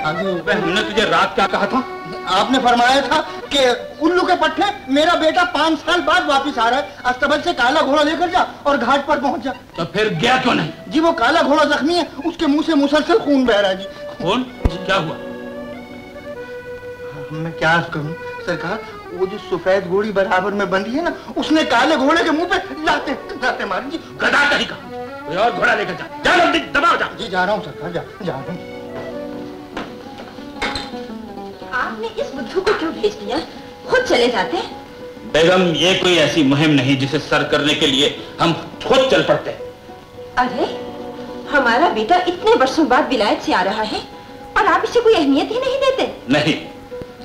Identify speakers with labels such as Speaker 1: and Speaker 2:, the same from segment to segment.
Speaker 1: हमने तुझे रात क्या कहा था?
Speaker 2: आपने फरमाया था कि उल्लू के पट्टे मेरा बेटा 5 साल बाद वापिस आ रहा है, अस्तबल से काला घोड़ा लेकर जा और घाट पर पहुंच जा।
Speaker 1: तो फिर गया क्यों नहीं?
Speaker 2: जी वो काला घोड़ा जख्मी है, उसके मुंह से मुसलसल खून बह रहा है। जी
Speaker 1: खून? क्या हुआ?
Speaker 2: मैं क्या करूं सरकार, वो जो सफेद घोड़ी बराबर में बंधी है ना, उसने काले घोड़े के मुंह पे लाते लाते मारी। जी
Speaker 1: गधा कहीं का, कोई और घोड़ा लेकर जा, जा जल्दी दबाओ जा।
Speaker 2: जी जा रहा हूँ सरकार, जा रहा हूँ।
Speaker 3: आपने इस बुद्धू को क्यों भेज दिया? खुद चले जाते।
Speaker 1: बेगम ये कोई ऐसी मुहिम नहीं जिसे सर करने के लिए हम खुद चल पड़ते।
Speaker 3: अरे हमारा बेटा इतने वर्षों बाद विलायत से आ रहा है और आप इसे कोई अहमियत ही नहीं देते।
Speaker 1: नहीं,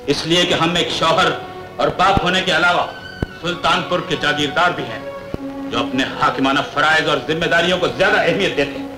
Speaker 1: इसलिए कि हम एक शौहर और बाप होने के अलावा सुल्तानपुर के जागीरदार भी हैं, जो अपने हाकिमाना फराइज और जिम्मेदारियों को ज्यादा अहमियत देते हैं।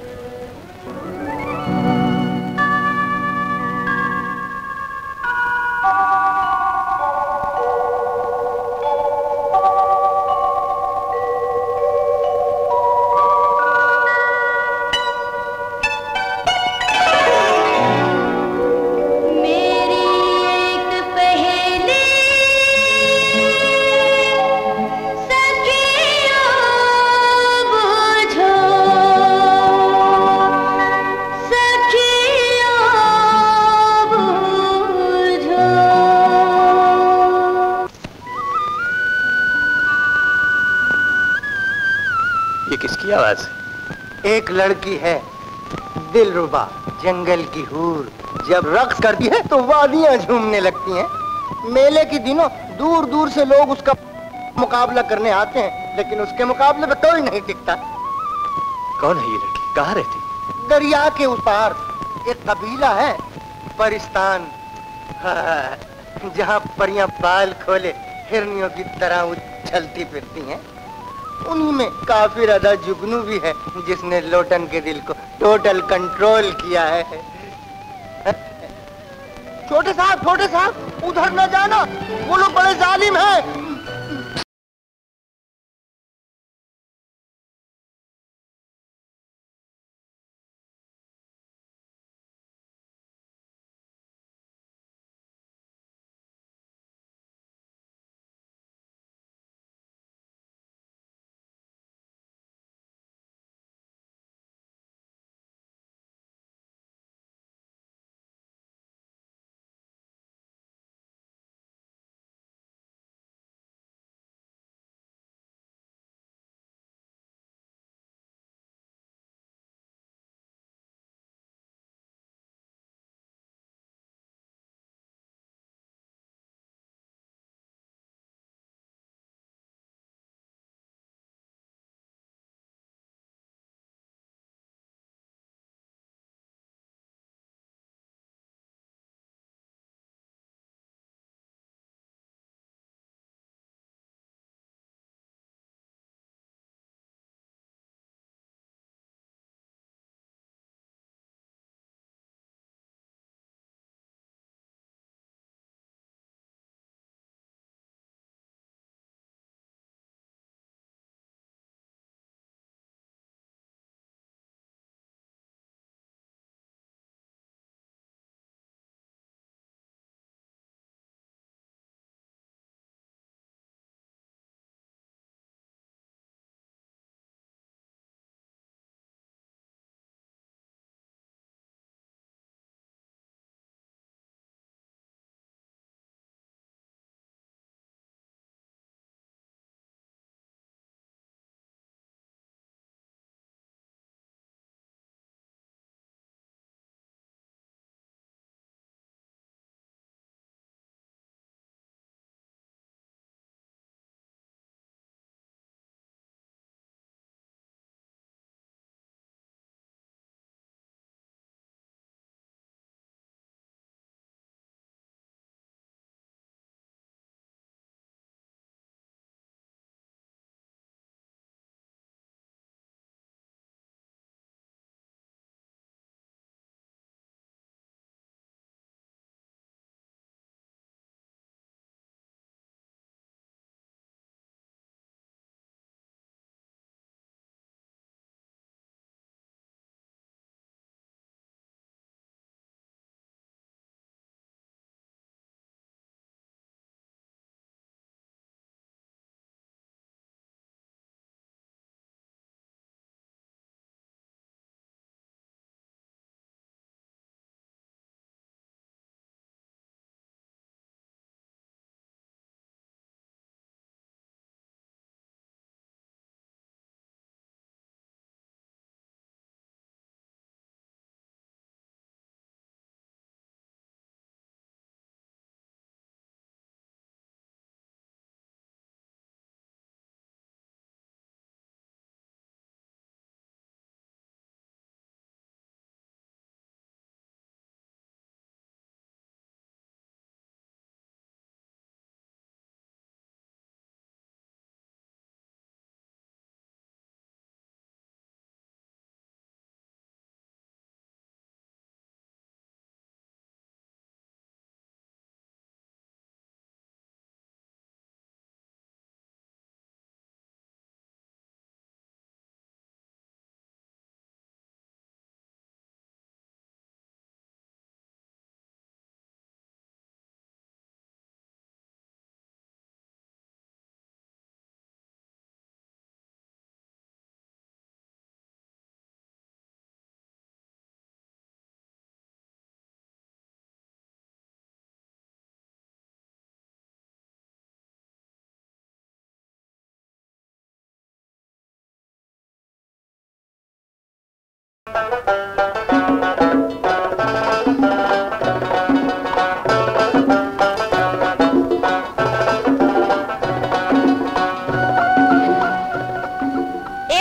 Speaker 2: एक लड़की है दिलरुबा, जंगल की हूर, जब रक्स करती है तो वादियां झूमने लगती हैं। मेले के दिनों दूर दूर से लोग उसका मुकाबला करने आते हैं, लेकिन उसके मुकाबले में कोई नहीं टिकता।
Speaker 4: कौन है ये लड़की? कहाँ रहती?
Speaker 2: दरिया के उस पार एक कबीला है, परिस्तान, जहाँ परियां बाल खोले हिरनियों की तरह उछलती फिरती हैं। उन्हीं में काफिर अदा जुगनू भी है, जिसने लोटन के दिल को टोटल कंट्रोल किया है। छोटे साहब उधर न जाना, वो लोग बड़े जालिम हैं।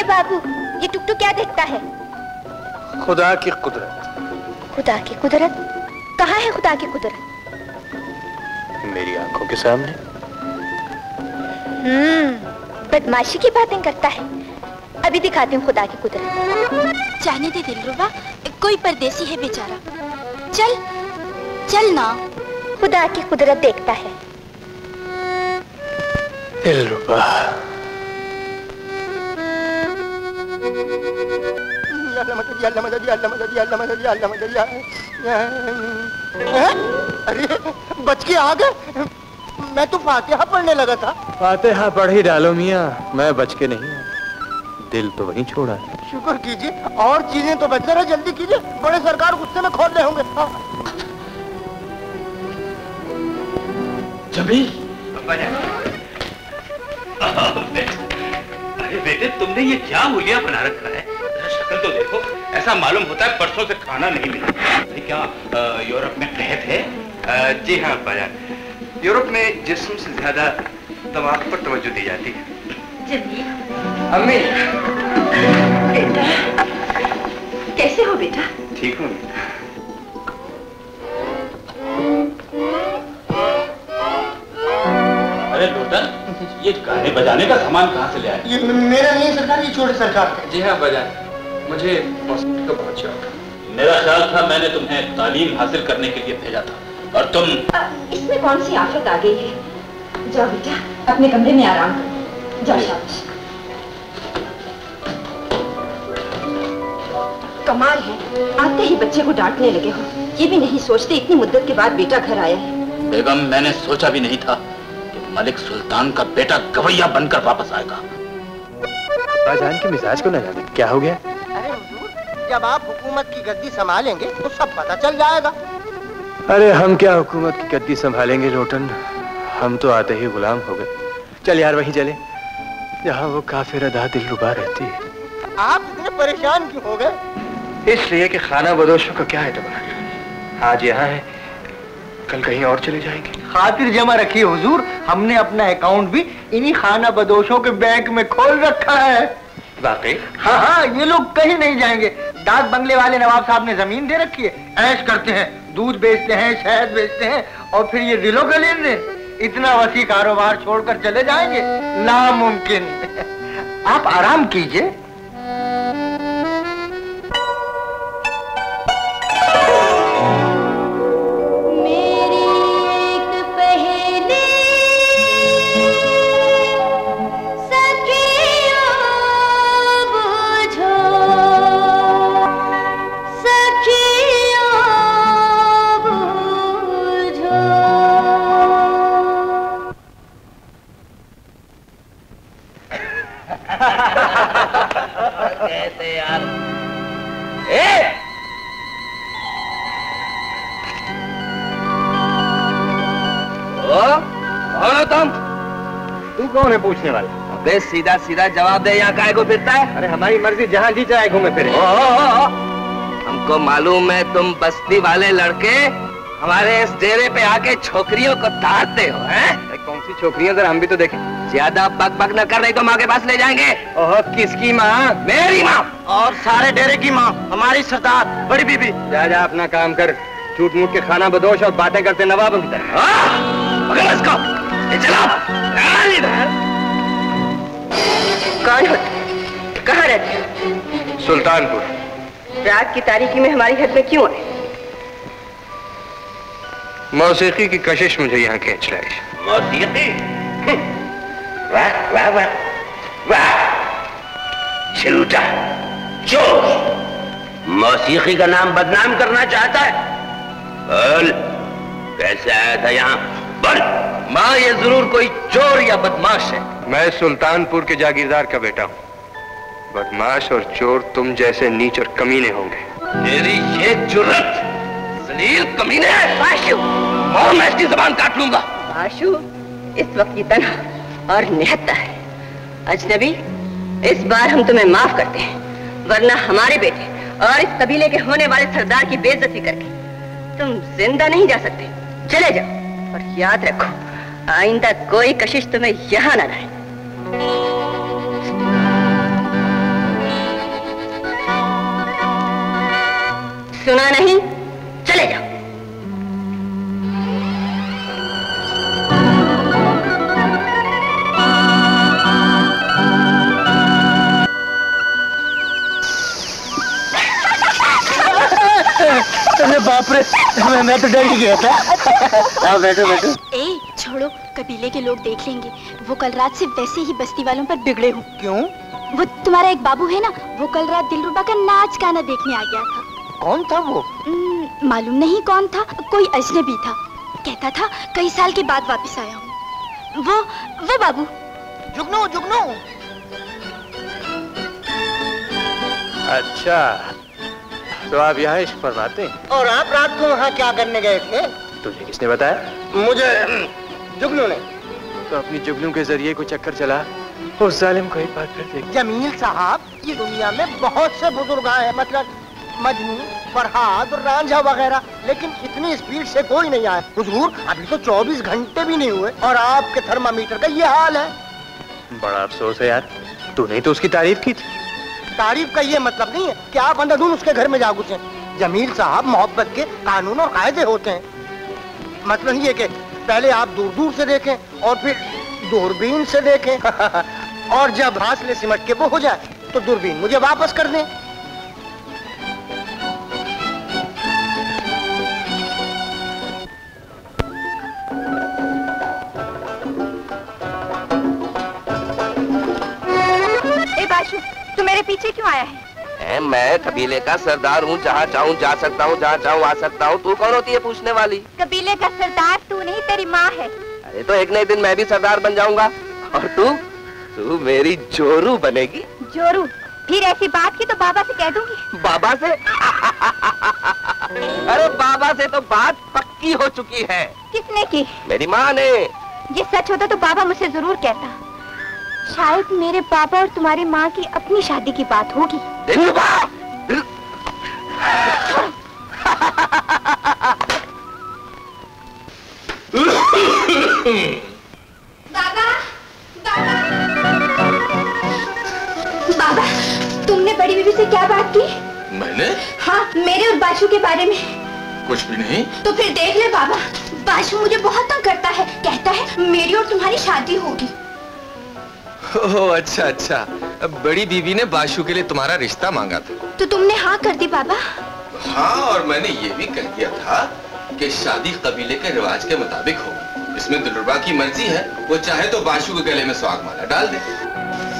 Speaker 5: बाबू, ये टुकटुक क्या देखता है?
Speaker 4: खुदा की कुदरत।
Speaker 5: खुदा की कुदरत? कहाँ है खुदा की कुदरत?
Speaker 4: मेरी आंखों के सामने।
Speaker 5: बदमाशी की बातें करता है। अभी दिखाती हूँ खुदा की कुदरत।
Speaker 6: जाने दे दिलरुबा, कोई परदेसी है बेचारा। चल चल ना।
Speaker 5: खुदा की कुदरत देखता है।
Speaker 4: दिलरुबा,
Speaker 2: अरे बच के आ गए। मैं तो फातिहा पढ़ने लगा था।
Speaker 4: फातिहा पढ़ ही डालो मियाँ, मैं बच के नहीं, दिल तो वहीं छोड़ा है।
Speaker 2: शुक्र कीजिए, और चीजें तो बच रहे, जल्दी कीजिए, बड़े सरकार गुस्से में खोल रहे होंगे।
Speaker 1: जमील, अरे बेटे, तुमने ये क्या हुलिया बना रखा है? शक्ल तो देखो, ऐसा मालूम होता है परसों से खाना नहीं मिला। क्या यूरोप में कहत है?
Speaker 7: जी हाँ बाजान, यूरोप में जिस्म से ज्यादा दिमाग पर तवज्जो दी जाती है।
Speaker 3: जमील,
Speaker 7: अम्मी,
Speaker 3: बेटा, कैसे हो बेटा?
Speaker 7: ठीक हूँ।
Speaker 1: अरे लोटन, ये गाने बजाने का सामान कहाँ से ले आए?
Speaker 2: ये मेरा नहीं सरकार, ये छोटे सरकार का।
Speaker 7: जी हाँ बाजान, मुझे मौसीकी का बहुत शौक है।
Speaker 1: मेरा ख्याल था मैंने तुम्हें तालीम हासिल करने के लिए भेजा था, और तुम।
Speaker 3: इसमें कौन सी आफत आ गई है? जाओ बेटा, अपने कमरे में आराम करो। जाओ शाबाश। कमाल है, आते ही बच्चे को डांटने लगे हो। ये भी नहीं सोचते इतनी मुद्दत के बाद बेटा घर आया है।
Speaker 1: बेगम, मैंने सोचा भी नहीं था कि मलिक सुल्तान का बेटा गवैया बनकर वापस आएगा।
Speaker 4: बाजान के मिजाज को न जाने क्या हो गया।
Speaker 2: अरे हुजूर, जब आप हुकूमत की गद्दी संभालेंगे तो सब पता चल जाएगा।
Speaker 4: अरे हम क्या हुकूमत की गद्दी संभालेंगे लोटन, हम तो आते ही गुलाम हो गए। चल यार वहीं चले जहाँ वो काफिर अदा दिलरुबा रहती है।
Speaker 2: आप इतने परेशान क्यों हो गए?
Speaker 4: इसलिए कि खाना बदोशों का क्या एतबार, आज यहाँ है कल कहीं और चले जाएंगे।
Speaker 2: खातिर जमा रखिए हुजूर, हमने अपना अकाउंट भी इन्हीं खाना बदोशों के बैंक में खोल रखा है।
Speaker 4: वाकई?
Speaker 2: हाँ हाँ, ये लोग कहीं नहीं जाएंगे। डाक बंगले वाले नवाब साहब ने जमीन दे रखी है, ऐश करते हैं, दूध बेचते हैं, शहद बेचते हैं, और फिर ये दिलों का लेन देन। इतना वसी कारोबार छोड़कर चले जाएंगे? नामुमकिन। आप आराम कीजिए।
Speaker 8: कैसे यार? कौन हो तुम?
Speaker 4: तू कौन है पूछने वाला?
Speaker 8: अबे सीधा सीधा जवाब दे, यहाँ काहे को फिरता है?
Speaker 4: अरे हमारी मर्जी, जहाँ जी चाहे घूमे फिरे।
Speaker 8: हमको मालूम है तुम बस्ती वाले लड़के हमारे इस डेरे पे आके छोकरियों को ताड़ते हो, हैं?
Speaker 4: कौन सी छोकरियां, जरा हम भी तो देखें।
Speaker 8: ज्यादा बक बक न कर, नहीं तो माँ के पास ले जाएंगे।
Speaker 4: ओह, किसकी माँ?
Speaker 8: मेरी माँ।
Speaker 2: और सारे डेरे की माँ, हमारी सरदार, बड़ी बीबी।
Speaker 4: जा जा अपना काम कर, झूठ मूठ के खाना बदोश और बातें करते नवाबों की तरह।
Speaker 8: पकड़ इसको, चलो इधर।
Speaker 3: कौन हो? कहाँ रहते हो?
Speaker 4: सुल्तानपुर।
Speaker 3: रात की तारीकी में हमारी हद में क्यों आए?
Speaker 4: मौसीकी की कशिश मुझे यहाँ खींच लाई।
Speaker 8: मौसीकी? वाह वाह वाह वाह, झूठा चोर, मौसीकी का नाम बदनाम करना चाहता है। बोल, कैसे आया था यहाँ? बोल। माँ, ये जरूर कोई चोर या बदमाश है।
Speaker 4: मैं सुल्तानपुर के जागीरदार का बेटा हूँ। बदमाश और चोर तुम जैसे नीच और कमीने होंगे।
Speaker 8: तेरी ये जुर्रत, जलील कमीने! आशु, और मैं इसकी जबान काट लूंगा।
Speaker 3: आशु इस वक्त की तन्हा और निहत्ता है। अजनबी, इस बार हम तुम्हें माफ करते हैं, वरना हमारे बेटे
Speaker 9: और इस कबीले के होने वाले सरदार की बेइज्जती करके तुम जिंदा नहीं जा सकते। चले जाओ और याद रखो, आइंदा कोई कशिश तुम्हें यहाँ न रहे। सुना नहीं? चले जाओ।
Speaker 2: अरे बाप रे, मैं तो डर ही गया था। आओ बैठो बैठो।
Speaker 6: ए, छोड़ो, कबीले के लोग देख लेंगे। वो कल रात से वैसे ही बस्ती वालों पर बिगड़े हूँ।
Speaker 2: क्यों?
Speaker 6: वो तुम्हारा एक बाबू है ना, वो कल रात दिलरुबा का नाच गाना देखने आ गया था।
Speaker 2: कौन था वो?
Speaker 6: मालूम नहीं कौन था, कोई अजनबी था। कहता था कई साल के बाद वापस आया हूँ। वो बाबू।
Speaker 2: जुगनू जुगनू।
Speaker 4: अच्छा, तो आप यहाँ इश्क फरमाते हैं?
Speaker 2: और आप रात को वहाँ क्या करने गए थे?
Speaker 4: तुझे किसने बताया?
Speaker 2: मुझे जुगनू ने।
Speaker 4: तो अपनी जुगनू के जरिए कोई चक्कर चला, उस जालिम को एक बार फिर देख।
Speaker 2: जमील साहब, ये दुनिया में बहुत से बुजुर्ग आए, मतलब मजनू, फरहाद और रांझा वगैरह, लेकिन इतनी स्पीड से कोई नहीं आया। हुजूर, अभी तो 24 घंटे भी नहीं हुए और आपके थर्मामीटर का ये हाल है।
Speaker 4: बड़ा अफसोस है यार, तूने तो उसकी तारीफ की थी।
Speaker 2: तारीफ का ये मतलब नहीं है कि आप अंधाधुन उसके घर में जा घुसे। जमील साहब, मोहब्बत के कानून और कायदे होते हैं। मतलब ये कि पहले आप दूर दूर से देखें और फिर दूरबीन से देखें और जब फासले सिमट के वो हो जाए तो दूरबीन मुझे वापस कर दें।
Speaker 3: तू मेरे पीछे क्यों आया है?
Speaker 8: मैं कबीले का सरदार हूँ, जहाँ चाहूँ जा सकता हूँ, जहाँ चाहूँ आ सकता हूँ। तू कौन होती है पूछने वाली?
Speaker 3: कबीले का सरदार तू नहीं, तेरी माँ है।
Speaker 8: अरे तो एक न एक दिन मैं भी सरदार बन जाऊंगा। और तू मेरी जोरू बनेगी।
Speaker 3: जोरू? फिर ऐसी बात की तो बाबा से कह दूंगी।
Speaker 8: बाबा से? अरे बाबा से तो बात पक्की हो चुकी है।
Speaker 3: किसने की?
Speaker 8: मेरी माँ ने।
Speaker 3: ये सच होता तो बाबा मुझसे जरूर कहता। शायद मेरे पापा और तुम्हारी माँ की अपनी शादी की बात होगी।
Speaker 6: बाबा, बाबा, तुमने बड़ी बीबी से क्या बात की?
Speaker 1: मैंने?
Speaker 6: हाँ, मेरे और बाशु के बारे में।
Speaker 1: कुछ भी नहीं।
Speaker 6: तो फिर देख ले बाबा, बाशु मुझे बहुत तंग करता है, कहता है मेरी और तुम्हारी शादी होगी।
Speaker 10: ओह अच्छा अच्छा, बड़ी बीबी ने बाशु के लिए तुम्हारा रिश्ता मांगा था।
Speaker 6: तो तुमने हाँ कर दी बाबा?
Speaker 10: हाँ, और मैंने ये भी कह दिया था कि शादी कबीले के रिवाज के मुताबिक होगी। इसमें दिलरुबा की मर्जी है, वो चाहे तो बाशु के गले में सुहाग माला डाल दे।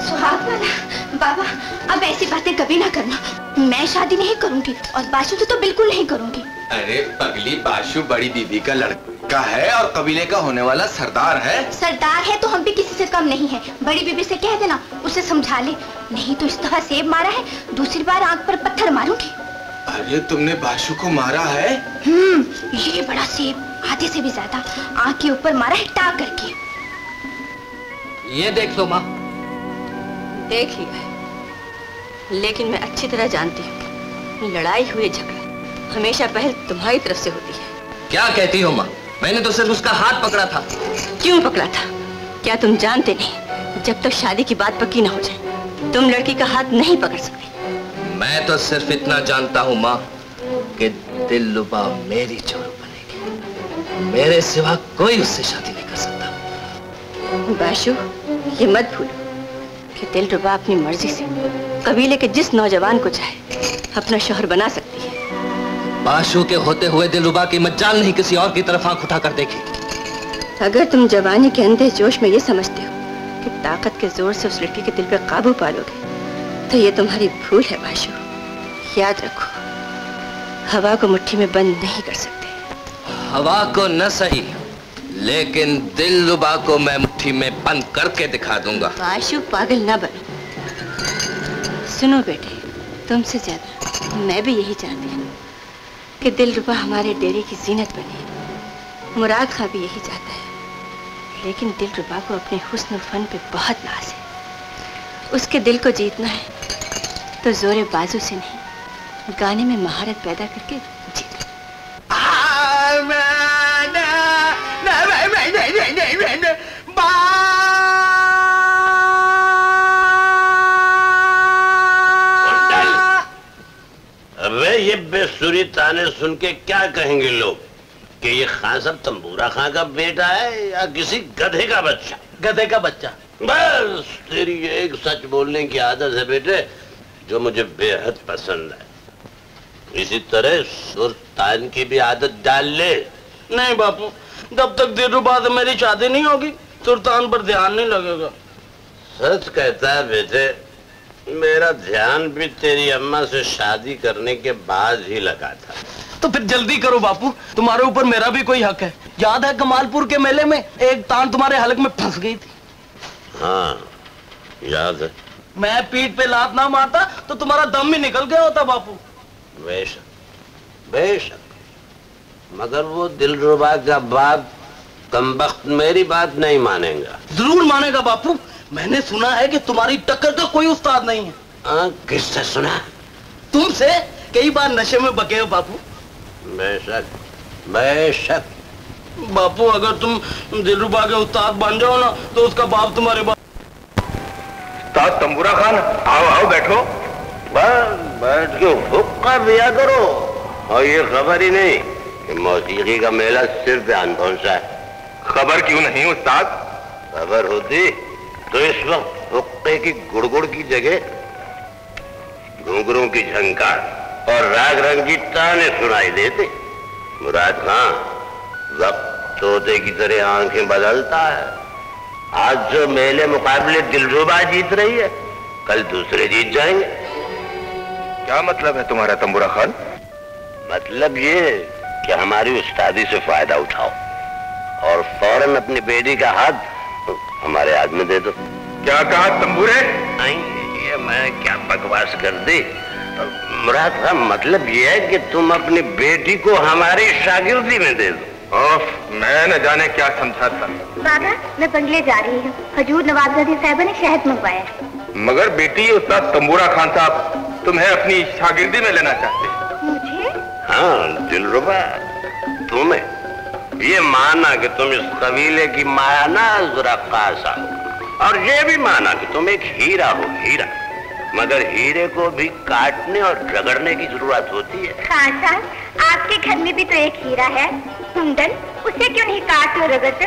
Speaker 6: सुहाग माला? बाबा, अब ऐसी बातें कभी ना करना। मैं शादी नहीं करूंगी और बाशु से तो बिल्कुल नहीं करूंगी।
Speaker 10: अरे पगली, बाशु बड़ी बीबी का लड़का है और कबीले का होने वाला सरदार है।
Speaker 6: सरदार है तो हम भी किसी से कम नहीं है। बड़ी बीबी से कह देना, उसे समझा ले, नहीं तो इस दफा सेब मारा है, दूसरी बार आंख पर पत्थर मारूंगी।
Speaker 10: अरे तुमने बाशु को मारा है?
Speaker 6: ये बड़ा सेब, आधे से भी ज्यादा, आंख के ऊपर मारा है टाक करके।
Speaker 9: ये देख लो माँ। देख लिया है, लेकिन मैं अच्छी तरह जानती हूँ लड़ाई हुई झगड़ा हमेशा पहल तुम्हारी तरफ से होती है।
Speaker 10: क्या कहती हो माँ? मैंने तो सिर्फ उसका हाथ पकड़ा था।
Speaker 9: क्यों पकड़ा था? क्या तुम जानते नहीं, जब तक शादी की बात पक्की ना हो जाए तुम लड़की का हाथ नहीं पकड़ सकते।
Speaker 10: मैं तो सिर्फ इतना जानता हूँ माँ कि दिलरुबा मेरी जोरू बनेगी। मेरे सिवा कोई उससे शादी नहीं कर सकता।
Speaker 9: बाशु, ये मत भूलो कि दिलरुबा अपनी मर्जी से कबीले के जिस नौजवान को चाहे अपना शौहर बना सकती है।
Speaker 10: बाशु के होते हुए दिलरुबा की मज्जाल नहीं किसी और की तरफ आंख उठाकर देखी।
Speaker 9: अगर तुम जवानी के अंधे जोश में ये समझते हो कि ताकत के जोर से उस लड़की के दिल पे काबू पालोगे तो ये तुम्हारी भूल है बाशु। याद रखो, हवा को मुट्ठी में बंद नहीं कर सकते।
Speaker 10: हवा को न सही, लेकिन दिलरुबा को मैं मुट्ठी में बंद करके दिखा दूंगा।
Speaker 9: बाशु, पागल न बनो। सुनो बेटे, तुमसे ज्यादा मैं भी यही चाहती हूँ कि दिलरुबा हमारे डेरे की जीनत बने। मुराद खां भी यही चाहता है, लेकिन दिलरुबा को अपने हुस्न और फन पे बहुत नाज है। उसके दिल को जीतना है तो जोरे बाजू से नहीं, गाने में महारत पैदा करके जी।
Speaker 8: अबे ये बेसुरी ताने सुन के क्या कहेंगे लोग कि ये खान साहब तंबूरा खां का बेटा है या किसी गधे का बच्चा?
Speaker 10: गधे का बच्चा।
Speaker 8: बस तेरी एक सच बोलने की आदत है बेटे, जो मुझे बेहद पसंद है। इसी तरह सुल्तान की भी आदत डाल ले।
Speaker 10: नहीं बापू, जब तक दिलरुबा से मेरी शादी नहीं होगी सुल्तान पर ध्यान नहीं लगेगा।
Speaker 8: सच कहता है बेटे, मेरा ध्यान भी तेरी अम्मा से शादी करने के बाद ही लगा था।
Speaker 10: तो फिर जल्दी करो बापू, तुम्हारे ऊपर मेरा भी कोई हक है। याद है कमालपुर के मेले में एक तान तुम्हारे हलक में फंस गई थी?
Speaker 8: हाँ याद है।
Speaker 10: मैं पीठ पे लात ना मारता तो तुम्हारा दम ही निकल गया होता बापू।
Speaker 8: बेशक बेशक, मगर वो दिलरुबा का बाप कमबख्त मेरी बात नहीं मानेगा।
Speaker 10: जरूर मानेगा बापू, मैंने सुना है कि तुम्हारी टक्कर का कोई उस्ताद नहीं है।
Speaker 8: किससे सुना?
Speaker 10: तुमसे। कई बार नशे में बके हो बापू।
Speaker 8: बेशक बेशक।
Speaker 10: बापू अगर तुम दिलरुबा के उस्ताद बन जाओ ना तो उसका बाप तुम्हारे बाप।
Speaker 1: उस्ताद तंबूरा खान, आओ आओ बैठो।
Speaker 8: बस बैठ के हुक्का दिया करो। और ये खबर ही नहीं कि मौसीकी का मेला सिर्फ आन पहुंचा है।
Speaker 1: खबर क्यों नहीं उस्ताद?
Speaker 8: खबर होती तो इस वक्त हुक्के की गुड़गुड़ की जगह घुंघरू की झंकार और राग रंगी ताने सुनाई देते। मुराद खां वक्त तोते की तरह आंखें बदलता है। आज जो मेले मुकाबले दिलरुबा जीत रही है, कल दूसरे जीत जाएंगे।
Speaker 1: क्या मतलब है तुम्हारा तंबूरा खान?
Speaker 8: मतलब ये कि हमारी उस्तादी से फायदा उठाओ और फौरन अपनी बेटी का हाथ हमारे हाथ में दे दो।
Speaker 1: क्या कहा तंबूरे?
Speaker 8: नहीं, ये मैं क्या बकवास कर दी। मुराद खान, मतलब ये है कि तुम अपनी बेटी को हमारी शागिर्दी में दे दो।
Speaker 1: मैं न जाने क्या समझा था।
Speaker 6: बाबा, मैं बंगले जा रही हूँ। हजूर नवाबजादी साहिबा ने शहद मंगवाया है।
Speaker 1: मगर बेटी, उस्ताद तंबूरा खान साहब तुम्हें अपनी शागिर्दी में लेना चाहते हैं।
Speaker 6: मुझे?
Speaker 8: हाँ दिलरुबा, तुम्हें। ये माना कि तुम इस कबीले की माया नाज़ रक्कासा हो, और ये भी माना कि तुम एक हीरा हो, हीरा। मगर हीरे को भी काटने और रगड़ने की जरूरत होती है।
Speaker 6: खान साहब, आपके घर में भी तो एक हीरा है, कुंदन। उसे क्यों नहीं काटते और रगड़ते?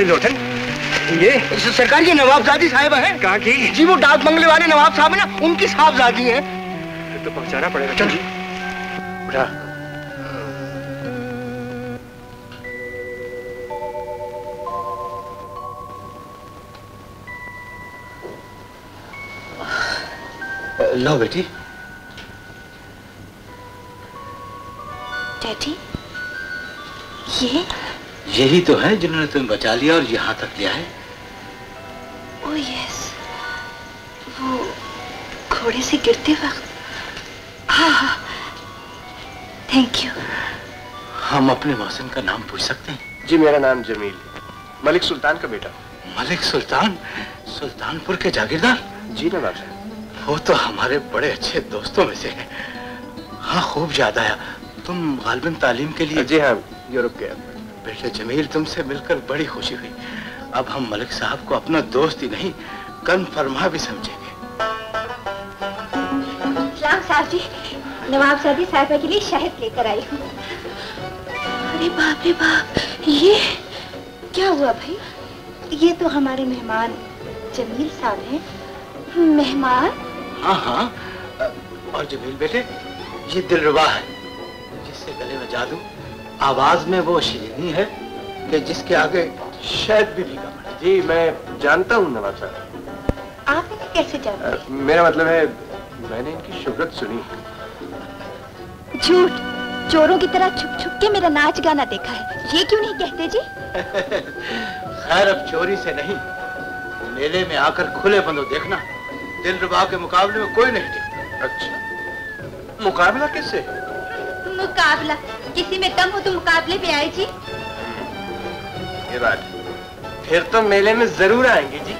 Speaker 4: लोटन,
Speaker 2: ये सरकार की नवाबजादी साहिबा है।
Speaker 4: कहाँ की?
Speaker 2: जी वो डाक बंगले वाले नवाब साहब है ना, उनकी साहबजादी है।
Speaker 4: तो पहुंचाना पड़ेगा। चल उठा। लो बेटी।
Speaker 5: डैडी,
Speaker 4: यही तो है जिन्होंने तुम्हें बचा लिया और यहाँ तक लिया है।
Speaker 5: ओह यस, वो घोड़े से गिरते वक्त। हाँ हाँ, थैंक यू।
Speaker 4: हम अपने मौसम का नाम पूछ सकते हैं?
Speaker 11: जी मेरा नाम जमील, मलिक सुल्तान का बेटा।
Speaker 4: मलिक सुल्तान, सुल्तानपुर के जागीरदार?
Speaker 11: जी नवाब साहब।
Speaker 4: वो तो हमारे बड़े अच्छे दोस्तों में से है। हाँ, खूब याद आया, तुम गालिबन तालीम के लिए?
Speaker 11: जी हाँ, यूरोप गया।
Speaker 4: बेटे जमील, तुमसे मिलकर बड़ी खुशी हुई। अब हम मलिक साहब को अपना दोस्त ही नहीं, कन फरमा भी समझेंगे।
Speaker 3: सलाम साहब जी, नवाब सादी साहिबा के लिए शहद लेकर आई हूँ।
Speaker 5: अरे बाप रे बाप, ये
Speaker 3: क्या हुआ भाई? ये तो हमारे मेहमान जमील साहब हैं। मेहमान?
Speaker 4: हाँ हाँ, और जमील बेटे, ये दिलरुबा है, जिससे गले में जादू, आवाज में वो शीरनी है कि जिसके आगे शायद भी फीका पड़े।
Speaker 11: जी मैं जानता हूँ नवाब साहब।
Speaker 3: आप इन्हें कैसे जानते हैं?
Speaker 11: मेरा मतलब है, मैंने इनकी शोहरत सुनी।
Speaker 3: झूठ, चोरों की तरह छुप छुप के मेरा नाच गाना देखा है, ये क्यों नहीं कहते जी?
Speaker 4: खैर, अब चोरी से नहीं, मेले में आकर खुले बंदो देखना, दिलरुबा के मुकाबले में कोई नहीं टिकता।
Speaker 11: अच्छा, मुकाबला किससे?
Speaker 6: मुकाबला? किसी में दम हो तो मुकाबले पे आए जी।
Speaker 11: ये बात, फिर तो मेले में जरूर आएंगे जी।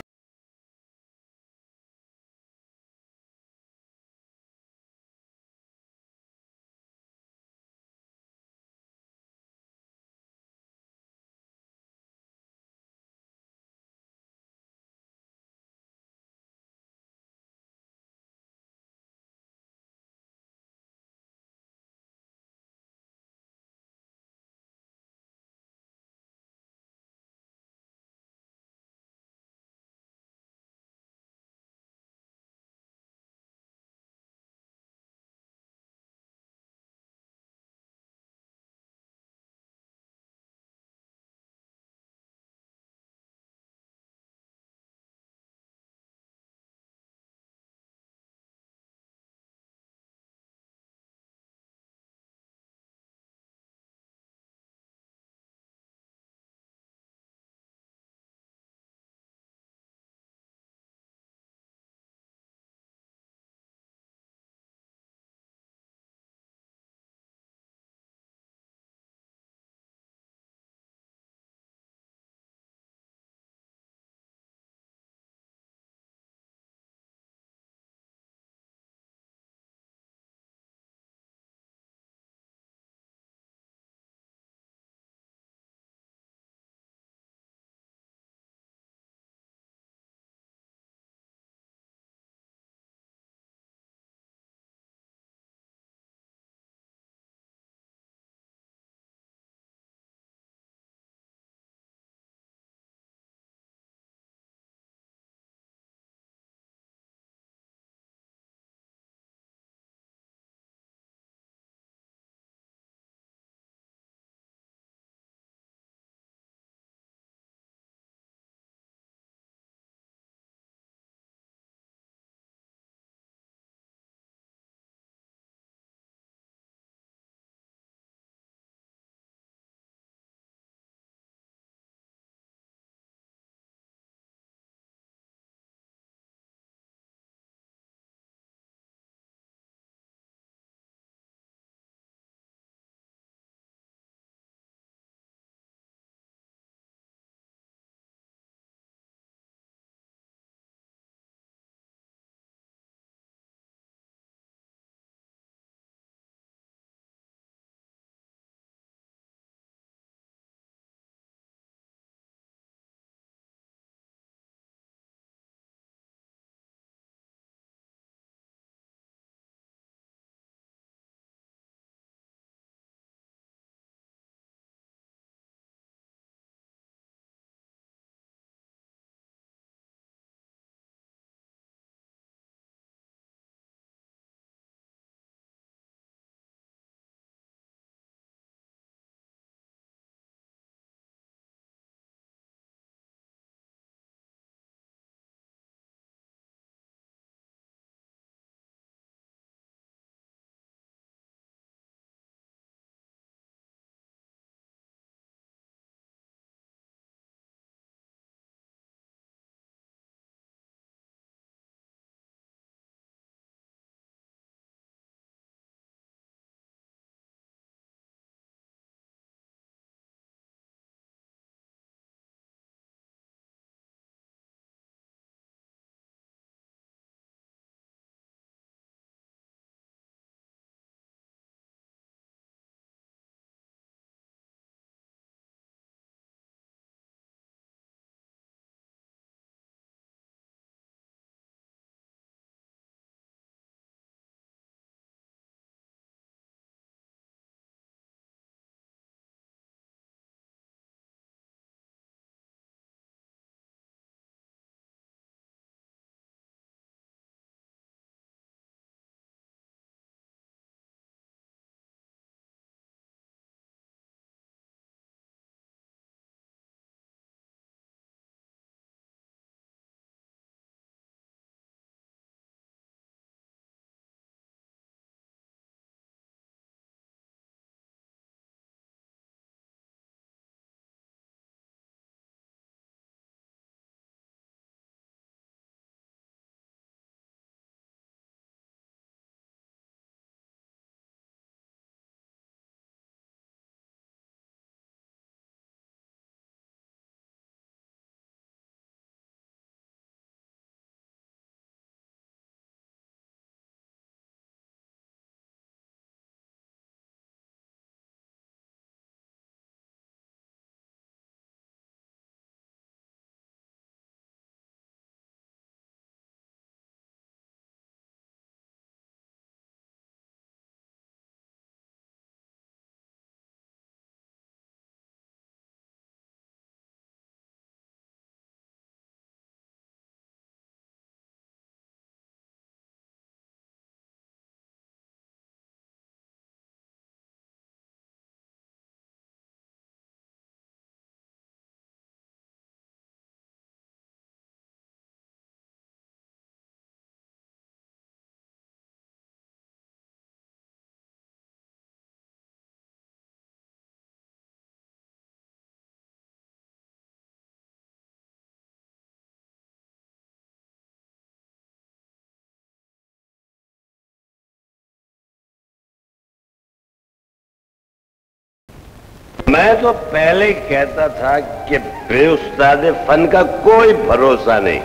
Speaker 8: मैं तो पहले ही कहता था कि बेउस्ताद फन का कोई भरोसा नहीं।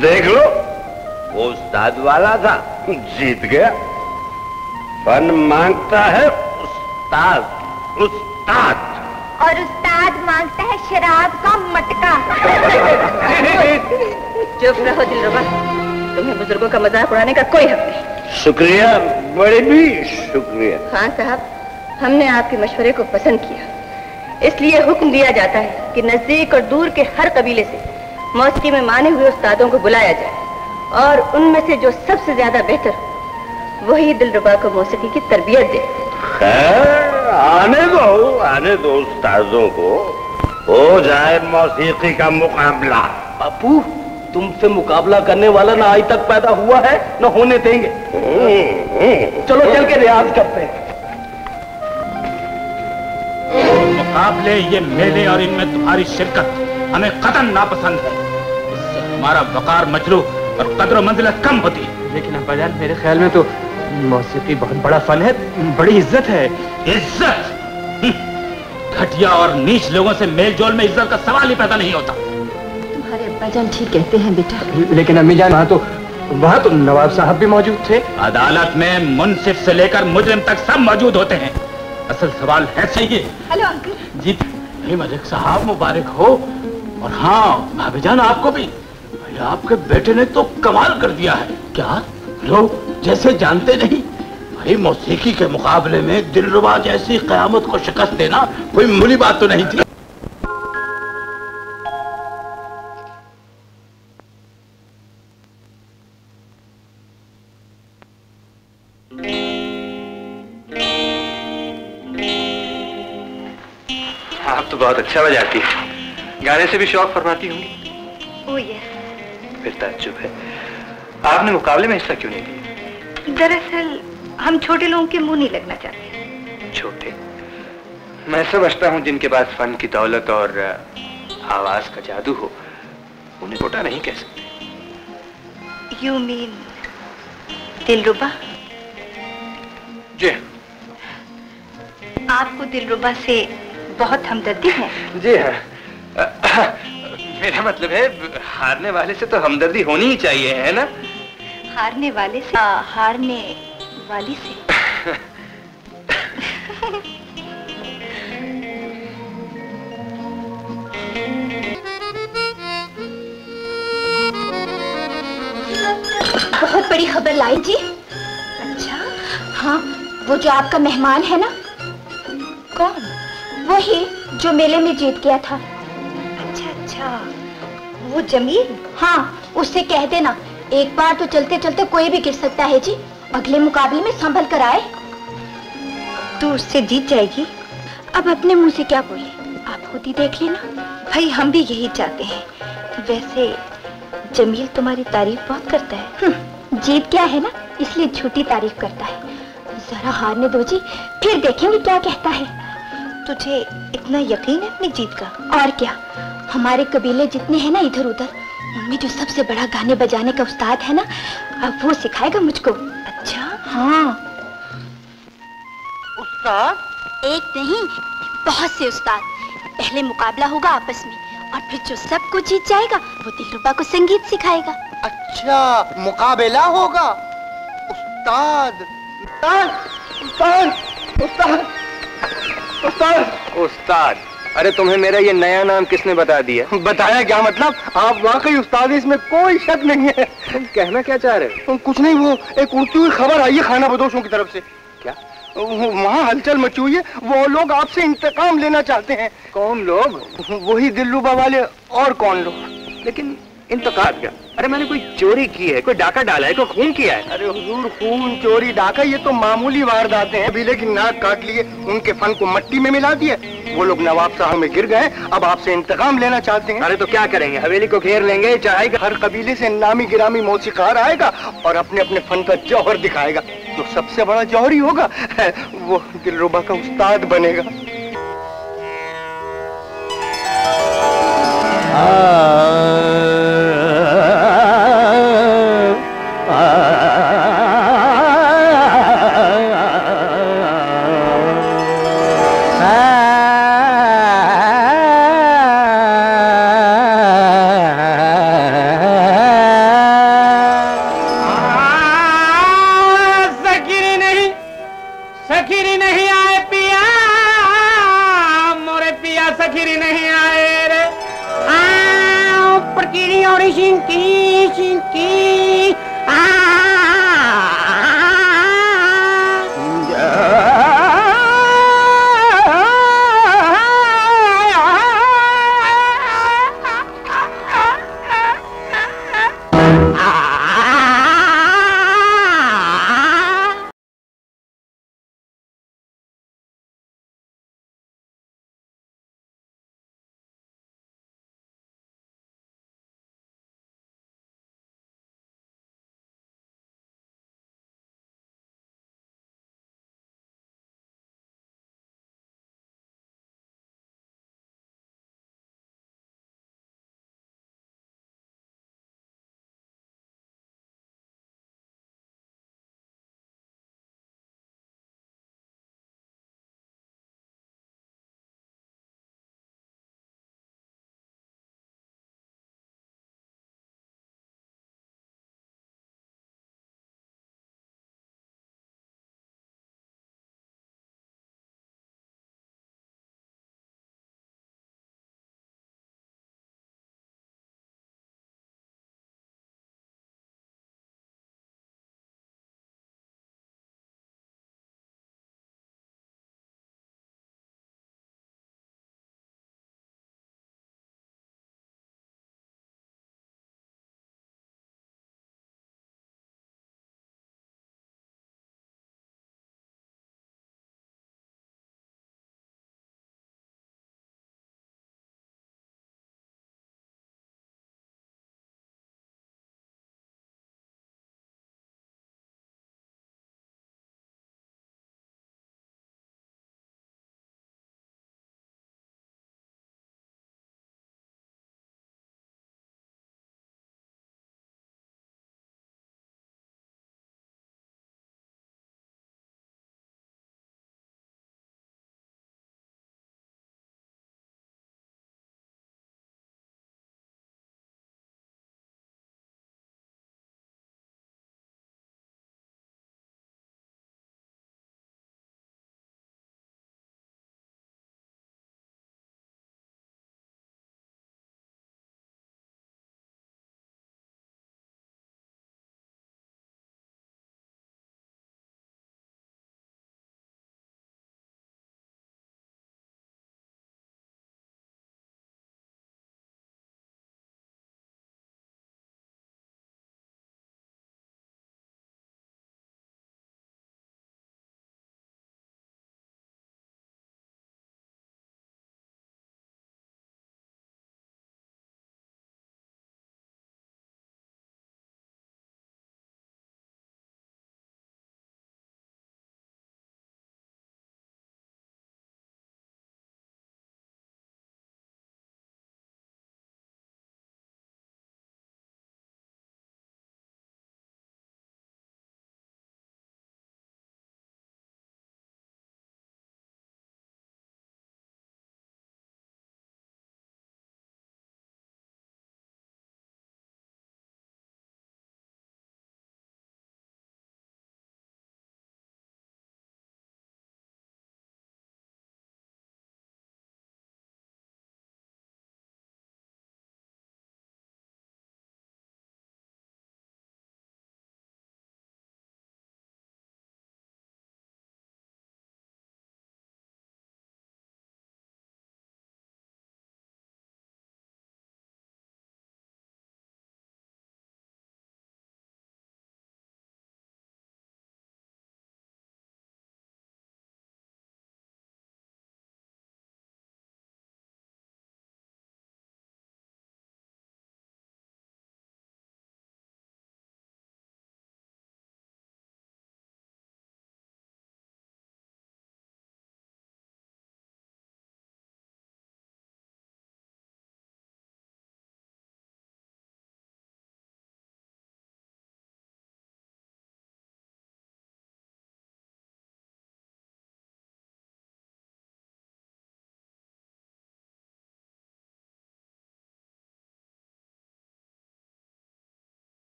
Speaker 8: देख लो, वो उस्ताद वाला था, जीत गया। फन मांगता है उस्ताद, उस्ताद।
Speaker 5: और उस्ताद मांगता है शराब का मटका।
Speaker 9: चुप रहो दिलरुबा, तुम्हें बुजुर्गों का मजाक उड़ाने का कोई हक नहीं।
Speaker 8: शुक्रिया, बड़ी भी शुक्रिया।
Speaker 9: खान साहब, हमने आपके मशवरे को पसंद किया, इसलिए हुक्म दिया जाता है कि नजदीक और दूर के हर कबीले से मौसीकी में माने हुए उस्तादों को बुलाया जाए और उनमें से जो सबसे ज्यादा बेहतर हो वही दिलरुबा को मौसीकी की तरबियत दे।
Speaker 8: खैर, आने दो उस्तादों को, हो जाए मौसीकी का मुकाबला।
Speaker 10: बापू, तुमसे मुकाबला करने वाला ना आज तक पैदा हुआ है ना होने देंगे। चलो चल के रियाज करते हैं।
Speaker 1: मुकाबले, ये मेले और इनमें तुम्हारी शिरकत हमें कतई नापसंद है। इससे हमारा वकार मजरू और कदर मंजिलत कम होती है।
Speaker 11: लेकिन अब्बाजान, मेरे ख्याल में तो मौसीकी बहुत बड़ा फन है, बड़ी इज्जत है।
Speaker 1: इज्जत? घटिया और नीच लोगों से मेल जोल में इज्जत का सवाल ही पैदा नहीं होता।
Speaker 3: तुम्हारे अब्बाजान ठीक कहते हैं बेटा।
Speaker 11: लेकिन अम्मी जान, वहाँ तो नवाब साहब भी मौजूद थे।
Speaker 1: अदालत में मुंसिफ से लेकर मुजरिम तक सब मौजूद होते हैं। असल सवाल है सही।
Speaker 3: हेलो अंकल
Speaker 1: जी।
Speaker 12: मलिक साहब मुबारक हो। और हाँ भाभीजान, आपको भी। भाई, आपके बेटे ने तो कमाल कर दिया है। क्या लोग जैसे जानते नहीं। भाई, मौसीकी के मुकाबले में दिलरुबा जैसी कयामत को शिकस्त देना कोई मामूली बात तो नहीं थी।
Speaker 7: आप तो बहुत अच्छा बजाती है, गाने से भी शौक फरमाती होंगी।
Speaker 6: Oh yes.
Speaker 7: फिर ताज्जुब है, आपने मुकाबले में हिस्सा क्यों नहीं लिया?
Speaker 6: दरअसल हम छोटे लोगों के मुंह नहीं लगना चाहते।
Speaker 7: छोटे? मैं समझता हूँ जिनके पास फन की दौलत और आवाज का जादू हो, उन्हें छोटा नहीं कह सकते।
Speaker 6: यू मीन दिलरुबा?
Speaker 7: जी।
Speaker 6: आपको दिलरुबा से बहुत हमदर्दी है?
Speaker 7: जी हाँ। मेरा मतलब है, हारने वाले से तो हमदर्दी होनी ही चाहिए, है ना?
Speaker 6: हारने वाले से? हारने वाली से।
Speaker 5: बहुत बड़ी खबर लाई जी।
Speaker 6: अच्छा?
Speaker 5: हाँ, वो जो आपका मेहमान है ना।
Speaker 6: कौन?
Speaker 5: वही जो मेले में जीत गया था।
Speaker 6: अच्छा अच्छा, वो जमील?
Speaker 5: हाँ, उससे कह देना एक बार तो चलते चलते कोई भी गिर सकता है जी। अगले मुकाबले में संभल कर आए।
Speaker 6: तू उससे जीत जाएगी?
Speaker 5: अब अपने मुंह से क्या बोले, आप खुद ही देख लेना।
Speaker 6: भाई, हम भी यही चाहते हैं। वैसे जमील तुम्हारी तारीफ बहुत करता है।
Speaker 5: जीत क्या है ना, इसलिए झूठी तारीफ करता है। जरा हारने दो जी, फिर देखेंगे क्या कहता है।
Speaker 6: तुझे इतना यकीन है अपनी जीत का?
Speaker 5: और क्या, हमारे कबीले जितने हैं ना इधर उधर, उनमें जो सबसे बड़ा गाने बजाने का उस्ताद है ना, अब वो सिखाएगा मुझको।
Speaker 6: अच्छा?
Speaker 5: हाँ।
Speaker 2: उस्ताद?
Speaker 5: एक नहीं, बहुत से उस्ताद। पहले मुकाबला होगा आपस में, और फिर जो सबको जीत जाएगा वो दिलरुबा को संगीत सिखाएगा।
Speaker 2: अच्छा, मुकाबला होगा। उस्ताद, उस्ताद, उस्ताद, उस्ताद,
Speaker 11: उस्ताद? अरे तुम्हें मेरा ये नया नाम किसने बता दिया?
Speaker 2: बताया क्या मतलब? आप वाकई उस्ताद, इसमें कोई शक नहीं है।
Speaker 11: तुम कहना क्या चाह रहे हो?
Speaker 2: कुछ नहीं, वो एक उड़ती हुई खबर आई है खाना बदोशों की तरफ से।
Speaker 11: क्या?
Speaker 2: वहाँ हलचल मची हुई है, वो लोग आपसे इंतकाम लेना चाहते हैं।
Speaker 11: कौन लोग?
Speaker 2: वही दिलरुबा वाले। और कौन लोग?
Speaker 11: लेकिन इंतकाम क्या? अरे मैंने कोई चोरी की है, कोई डाका डाला है, कोई खून किया है?
Speaker 2: अरे हुजूर, खून चोरी डाका ये तो मामूली वारदातें हैं। कबीले की नाक काट लिए, उनके फन को मट्टी में मिला दिए, वो लोग नवाब साहब में गिर गए, अब आपसे इंतकाम लेना चाहते हैं।
Speaker 11: अरे तो क्या करेंगे? हवेली को घेर लेंगे, चाहेगा।
Speaker 2: हर कबीले से नामी गिरामी मौसीकार आएगा और अपने अपने फन का जौहर दिखाएगा। जो सबसे बड़ा जौहरी होगा वो दिलरुबा का उस्ताद बनेगा।
Speaker 13: सखीरी नहीं आए रे प्रकीरी और शिंकी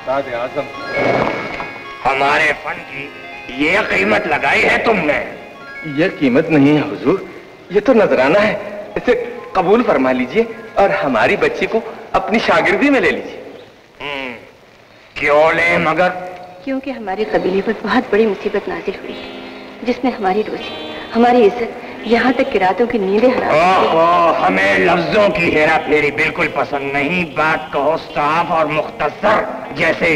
Speaker 7: उस्ताद आजम,
Speaker 8: हमारे फन की ये कीमत लगाई है तुमने?
Speaker 7: ये कीमत नहीं है हुजूर, ये तो नजराना है। इसे कबूल फरमा लीजिए और हमारी बच्ची को अपनी शागिर्दी में ले लीजिए।
Speaker 8: क्यों ले मगर?
Speaker 9: क्योंकि हमारे कबीले पर बहुत बड़ी मुसीबत नाजिल हुई है, जिसने हमारी रोजी, हमारी इज्जत, यहाँ तक कि रातों की नींदें हराम।
Speaker 8: हमें लफ्जों की हेरा फेरी बिल्कुल पसंद नहीं। बात कहो साफ और मुख्तसर, जैसे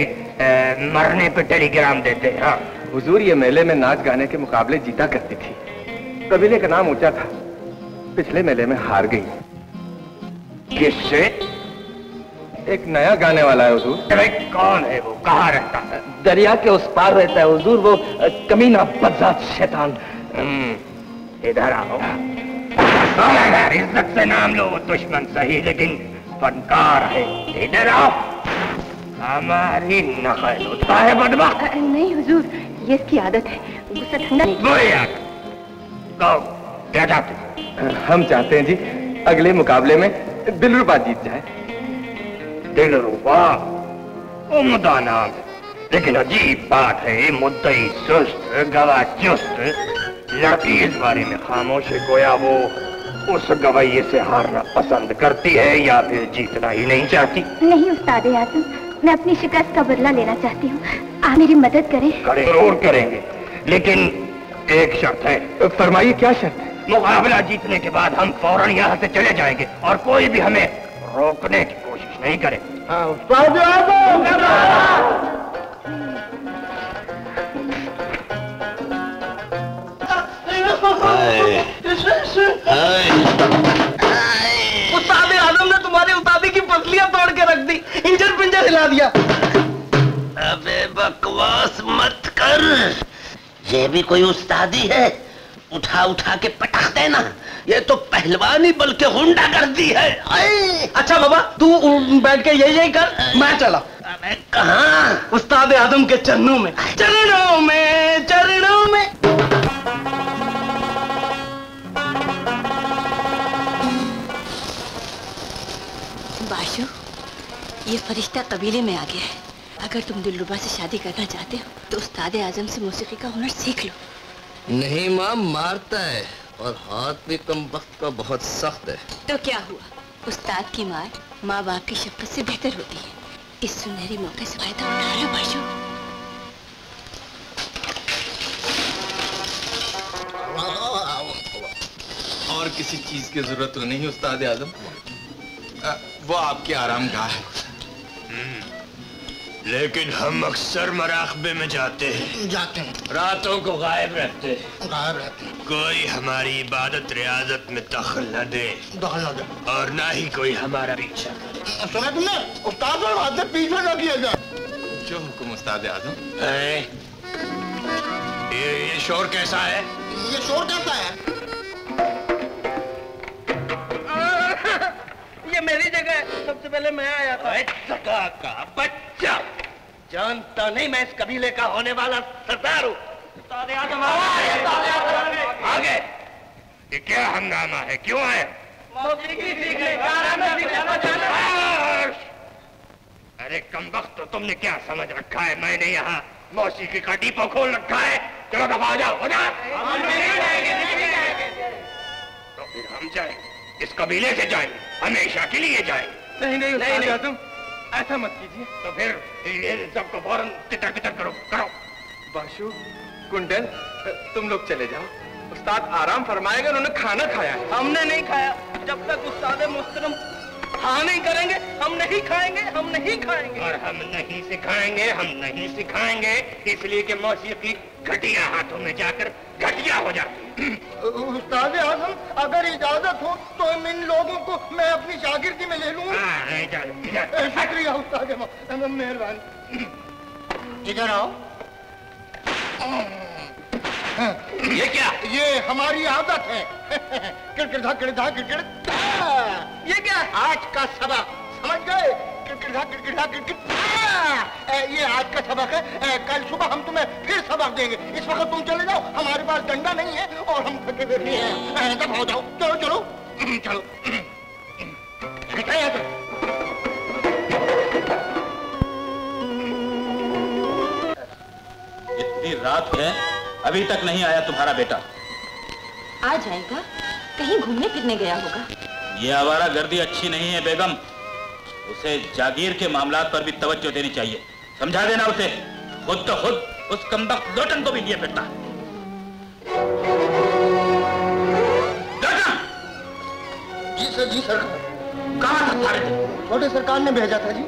Speaker 8: मरने पे टेलीग्राम देते हैं। हाँ
Speaker 7: हुजूर, ये मेले में नाच गाने के मुकाबले जीता करती थी, कबीले का नाम ऊंचा था। पिछले मेले में हार गई।
Speaker 8: किससे?
Speaker 7: एक नया गाने वाला है हुजूर।
Speaker 8: अरे कौन है वो? कहाँ रहता है?
Speaker 10: दरिया के उस पार रहता है हुजूर, वो कमीना बदजात शैतान।
Speaker 8: इधर आओ। इज्जत से नाम लो, दुश्मन सही लेकिन फनकार है। इधर आओ। हमारी नकल होता है बदबा।
Speaker 9: नहीं हुजूर, ये इसकी आदत है, गुस्सा ठंडा नहीं।
Speaker 8: क्या चाहते?
Speaker 7: हम चाहते हैं जी अगले मुकाबले में दिलरुबा जीत जाए।
Speaker 8: दिलरुबा उम्दा नाम, लेकिन अजीब बात है, मुद्दई सुस्त, गवाह चुस्त। लड़की इस बारे में खामोश है, गोया वो उस गवैये से हारना पसंद करती है या फिर जीतना ही नहीं चाहती।
Speaker 6: नहीं उस्ताद आजम, मैं अपनी शिकस्त का बदला लेना चाहती हूँ, आप मेरी मदद करें।
Speaker 8: जरूर करेंगे, लेकिन एक शर्त है।
Speaker 7: फरमाइए, क्या शर्त है?
Speaker 8: मुकाबला जीतने के बाद हम फौरन यहाँ से चले जाएंगे और कोई भी हमें रोकने की कोशिश नहीं करे।
Speaker 2: उस्ताद आजम!
Speaker 13: उस्ताद आजम ने तुम्हारी उस्तादी की पसलियां तोड़ के रख दी, इंजन पिंजर हिला दिया।
Speaker 8: अबे बकवास मत कर, ये भी कोई उस्तादी है? उठा उठा के पटक देना, ये तो पहलवानी बल्कि गुंडा कर दी है।
Speaker 13: अच्छा बाबा, तू बैठ के यही कर, मैं चला।
Speaker 8: अबे कहाँ?
Speaker 13: उस्ताद आजम के चरणों में, चरणों में, चरणों में।
Speaker 9: बाशु, ये फरिश्ता कबीले में आ गया है। अगर तुम दिलरुबा से शादी करना चाहते हो तो उस्ताद आजम से मौसीकी का हुनर सीख लो।
Speaker 10: नहीं माँ, मारता है और हाथ भी कम वक्त का बहुत सख्त है।
Speaker 9: तो क्या हुआ, उस्ताद की मार माँ बाप की शफ़क़त से बेहतर होती है। इस सुनहरी मौके से फायदा उठा लो बाशु।
Speaker 14: और किसी चीज की जरूरत तो नहीं उस्ताद आजम, वो आपके आराम गाह है।
Speaker 8: लेकिन हम अक्सर मराकबे में जाते हैं, रातों को गायब रहते हैं। कोई हमारी इबादत रियाजत में दखल न दे और ना ही कोई हमारा पीछा करे।
Speaker 2: सुना तुमने? उस्ताद और हाथ से पीछा न किया जाए।
Speaker 14: जो हुक्म उस्ताद आजम।
Speaker 8: ये शोर कैसा है?
Speaker 2: ये शोर कैसा है?
Speaker 13: ये मेरी जगह है, सबसे पहले मैं आया था।
Speaker 8: सका का बच्चा, जानता नहीं मैं इस कबीले का होने वाला सरदार हूँ। आगे ये क्या हंगामा है, क्यों है? अरे कमबख्त, तो तुमने क्या समझ रखा है? मैंने यहाँ मौसीकी का डिपो खोल रखा है। चलो दबा जाओ, हो जाओ। तो फिर हम जाएंगे, इस कबीले से जाएंगे, हमेशा के लिए जाएंगे।
Speaker 7: नहीं नहीं उस्ताद आजम, ऐसा मत कीजिए।
Speaker 8: तो फिर ये सबको फौरन तितर बितर करो।
Speaker 7: बाशु, कुंडल, तुम लोग चले जाओ, उस्ताद आराम फरमाएगा। उन्होंने खाना खाया है।
Speaker 13: हमने नहीं खाया, जब तक उस्ताद मोहतरम हाँ नहीं करेंगे हम नहीं खाएंगे, हम नहीं खाएंगे।
Speaker 8: और हम नहीं सिखाएंगे, हम नहीं सिखाएंगे, इसलिए कि मौसीकी घटिया हाथों में जाकर घटिया हो जाती।
Speaker 2: उस्ताद आजम, अगर इजाजत हो तो इन लोगों को मैं अपनी शागिर्दी में ले लूँ। शुक्रिया उस्ताद, मेहरबानी। इधर आओ।
Speaker 8: ये क्या?
Speaker 2: ये हमारी आदत है। किड़किड़ा किड़किड़ा किड़किड़ा।
Speaker 13: ये क्या?
Speaker 2: आज का सबक समझ गए? किड़किड़ा किड़किड़ा किड़किड़ा। ये आज का सबक है। कल सुबह हम तुम्हें फिर सबक देंगे। इस वक्त तुम चले जाओ, हमारे पास डंडा नहीं है और हम थके हुए भी हैं। तब हो जाओ, चलो चलो चलो।
Speaker 1: इतनी रात है, अभी तक नहीं आया तुम्हारा बेटा।
Speaker 3: आ जाएगा, कहीं घूमने फिरने गया होगा।
Speaker 1: ये आवारागर्दी अच्छी नहीं है बेगम, उसे जागीर के मामलात पर भी तवज्जो देनी चाहिए। समझा देना उसे, खुद तो खुद उस कमबख्त लोटन को भी लिए फिरता है।
Speaker 2: जी सर, जी सर।
Speaker 1: कहाँ था थारे थे?
Speaker 2: छोटे सरकार ने भेजा था जी।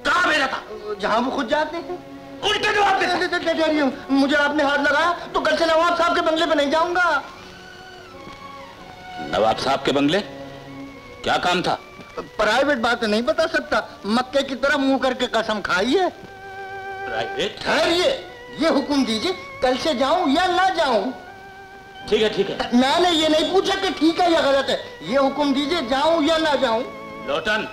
Speaker 1: कहाँ भेजा था?
Speaker 2: जहाँ वो खुद जाते हैं।
Speaker 1: उल्टे जवाब दे।
Speaker 2: मुझे आपने हाथ लगाया तो कल से नवाब साहब के बंगले पे नहीं जाऊंगा।
Speaker 1: नवाब साहब के बंगले? क्या काम था?
Speaker 2: प्राइवेट बात नहीं बता सकता, मक्के की तरह मुंह करके कसम खाई है।
Speaker 1: प्राइवेट?
Speaker 2: ठहरिए, ये हुक्म दीजिए कल से जाऊं या ना जाऊं।
Speaker 1: ठीक है, ठीक है।
Speaker 2: मैंने ये नहीं पूछा कि ठीक है या गलत है, ये हुक्म दीजिए जाऊं या ना जाऊं।
Speaker 1: लोटन।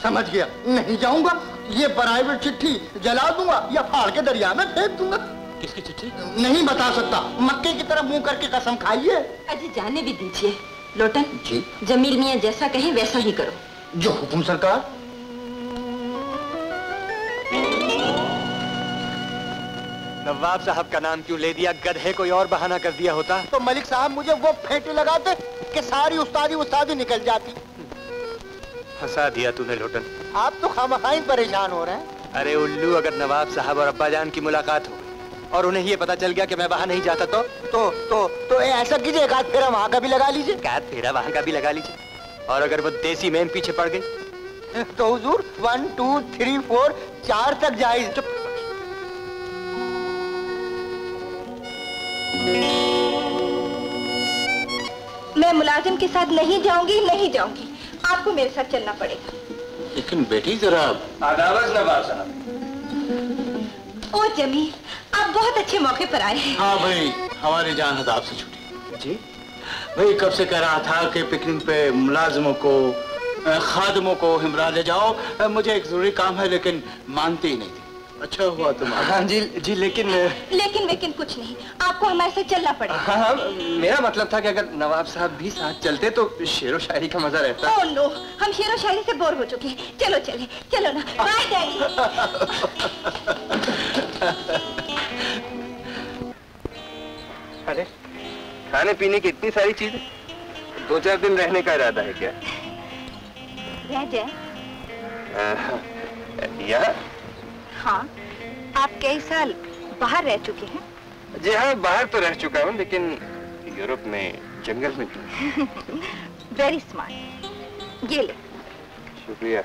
Speaker 2: समझ गया, नहीं जाऊंगा। ये प्राइवेट चिट्ठी जला दूंगा या फाड़ के दरिया में फेंक दूंगा।
Speaker 1: किसकी चिट्ठी?
Speaker 2: नहीं बता सकता, मक्के की तरह मुंह करके कसम खाइए।
Speaker 3: अजी जाने भी दीजिए। लोटन
Speaker 2: जी,
Speaker 3: जमील मियाँ जैसा कहे वैसा ही करो।
Speaker 2: जो हुक्म सरकार।
Speaker 4: नवाब साहब का नाम क्यों ले दिया? गधे कोई और बहाना कर दिया होता
Speaker 2: तो मलिक साहब मुझे वो फेंटे लगाते कि सारी उस्तादी निकल जाती।
Speaker 4: फंसा दिया तूने लोटन।
Speaker 2: आप तो खामखाई परेशान हो रहे हैं।
Speaker 4: अरे उल्लू, अगर नवाब साहब और अब्बाजान की मुलाकात हो और उन्हें ये पता चल गया कि मैं वहां नहीं जाता तो
Speaker 2: ऐसा कीजिए, एक आध फेरा वहां का भी लगा लीजिए।
Speaker 4: एक आध फेरा वहां का भी लगा लीजिए। और अगर वो देसी मैन पीछे पड़ गई
Speaker 2: तो हुजूर 1 2 3 4 4 तक जायज।
Speaker 3: मैं मुलाजिम के साथ नहीं जाऊंगी, नहीं जाऊंगी। आपको मेरे साथ चलना पड़ेगा।
Speaker 12: लेकिन बेटी जरा।
Speaker 11: आदाब नवाब साहब।
Speaker 3: ओ जमील, आप बहुत अच्छे मौके पर आए हैं।
Speaker 12: हाँ भाई, हमारी जान हदाब से छूटी। जी भाई, कब से कह रहा था कि पिकनिक पे मुलाजिमों को, खादमों को हिमरा ले जाओ, मुझे एक जरूरी काम है, लेकिन मानती ही नहीं थी। अच्छा हुआ तुम।
Speaker 4: हाँ जी जी,
Speaker 3: लेकिन कुछ नहीं, आपको हमारे साथ चलना पड़ेगा।
Speaker 4: हाँ, मेरा मतलब था कि अगर नवाब साहब भी साथ चलते तो शेरो शायरी का मजा रहता।
Speaker 3: ओह नो, हम शेरो शायरी से बोर हो चुके हैं। चलो चले, चलो ना। Bye daddy.
Speaker 11: अरे खाने पीने की इतनी सारी चीजें, 2-4 दिन रहने का इरादा है क्या?
Speaker 6: रह जाए।
Speaker 11: यहाँ?
Speaker 6: हाँ, आप कई साल बाहर रह चुके हैं।
Speaker 11: जी हाँ, बाहर तो रह चुका हूँ, लेकिन यूरोप में जंगल में।
Speaker 6: Very smart. ये ले।
Speaker 11: शुक्रिया।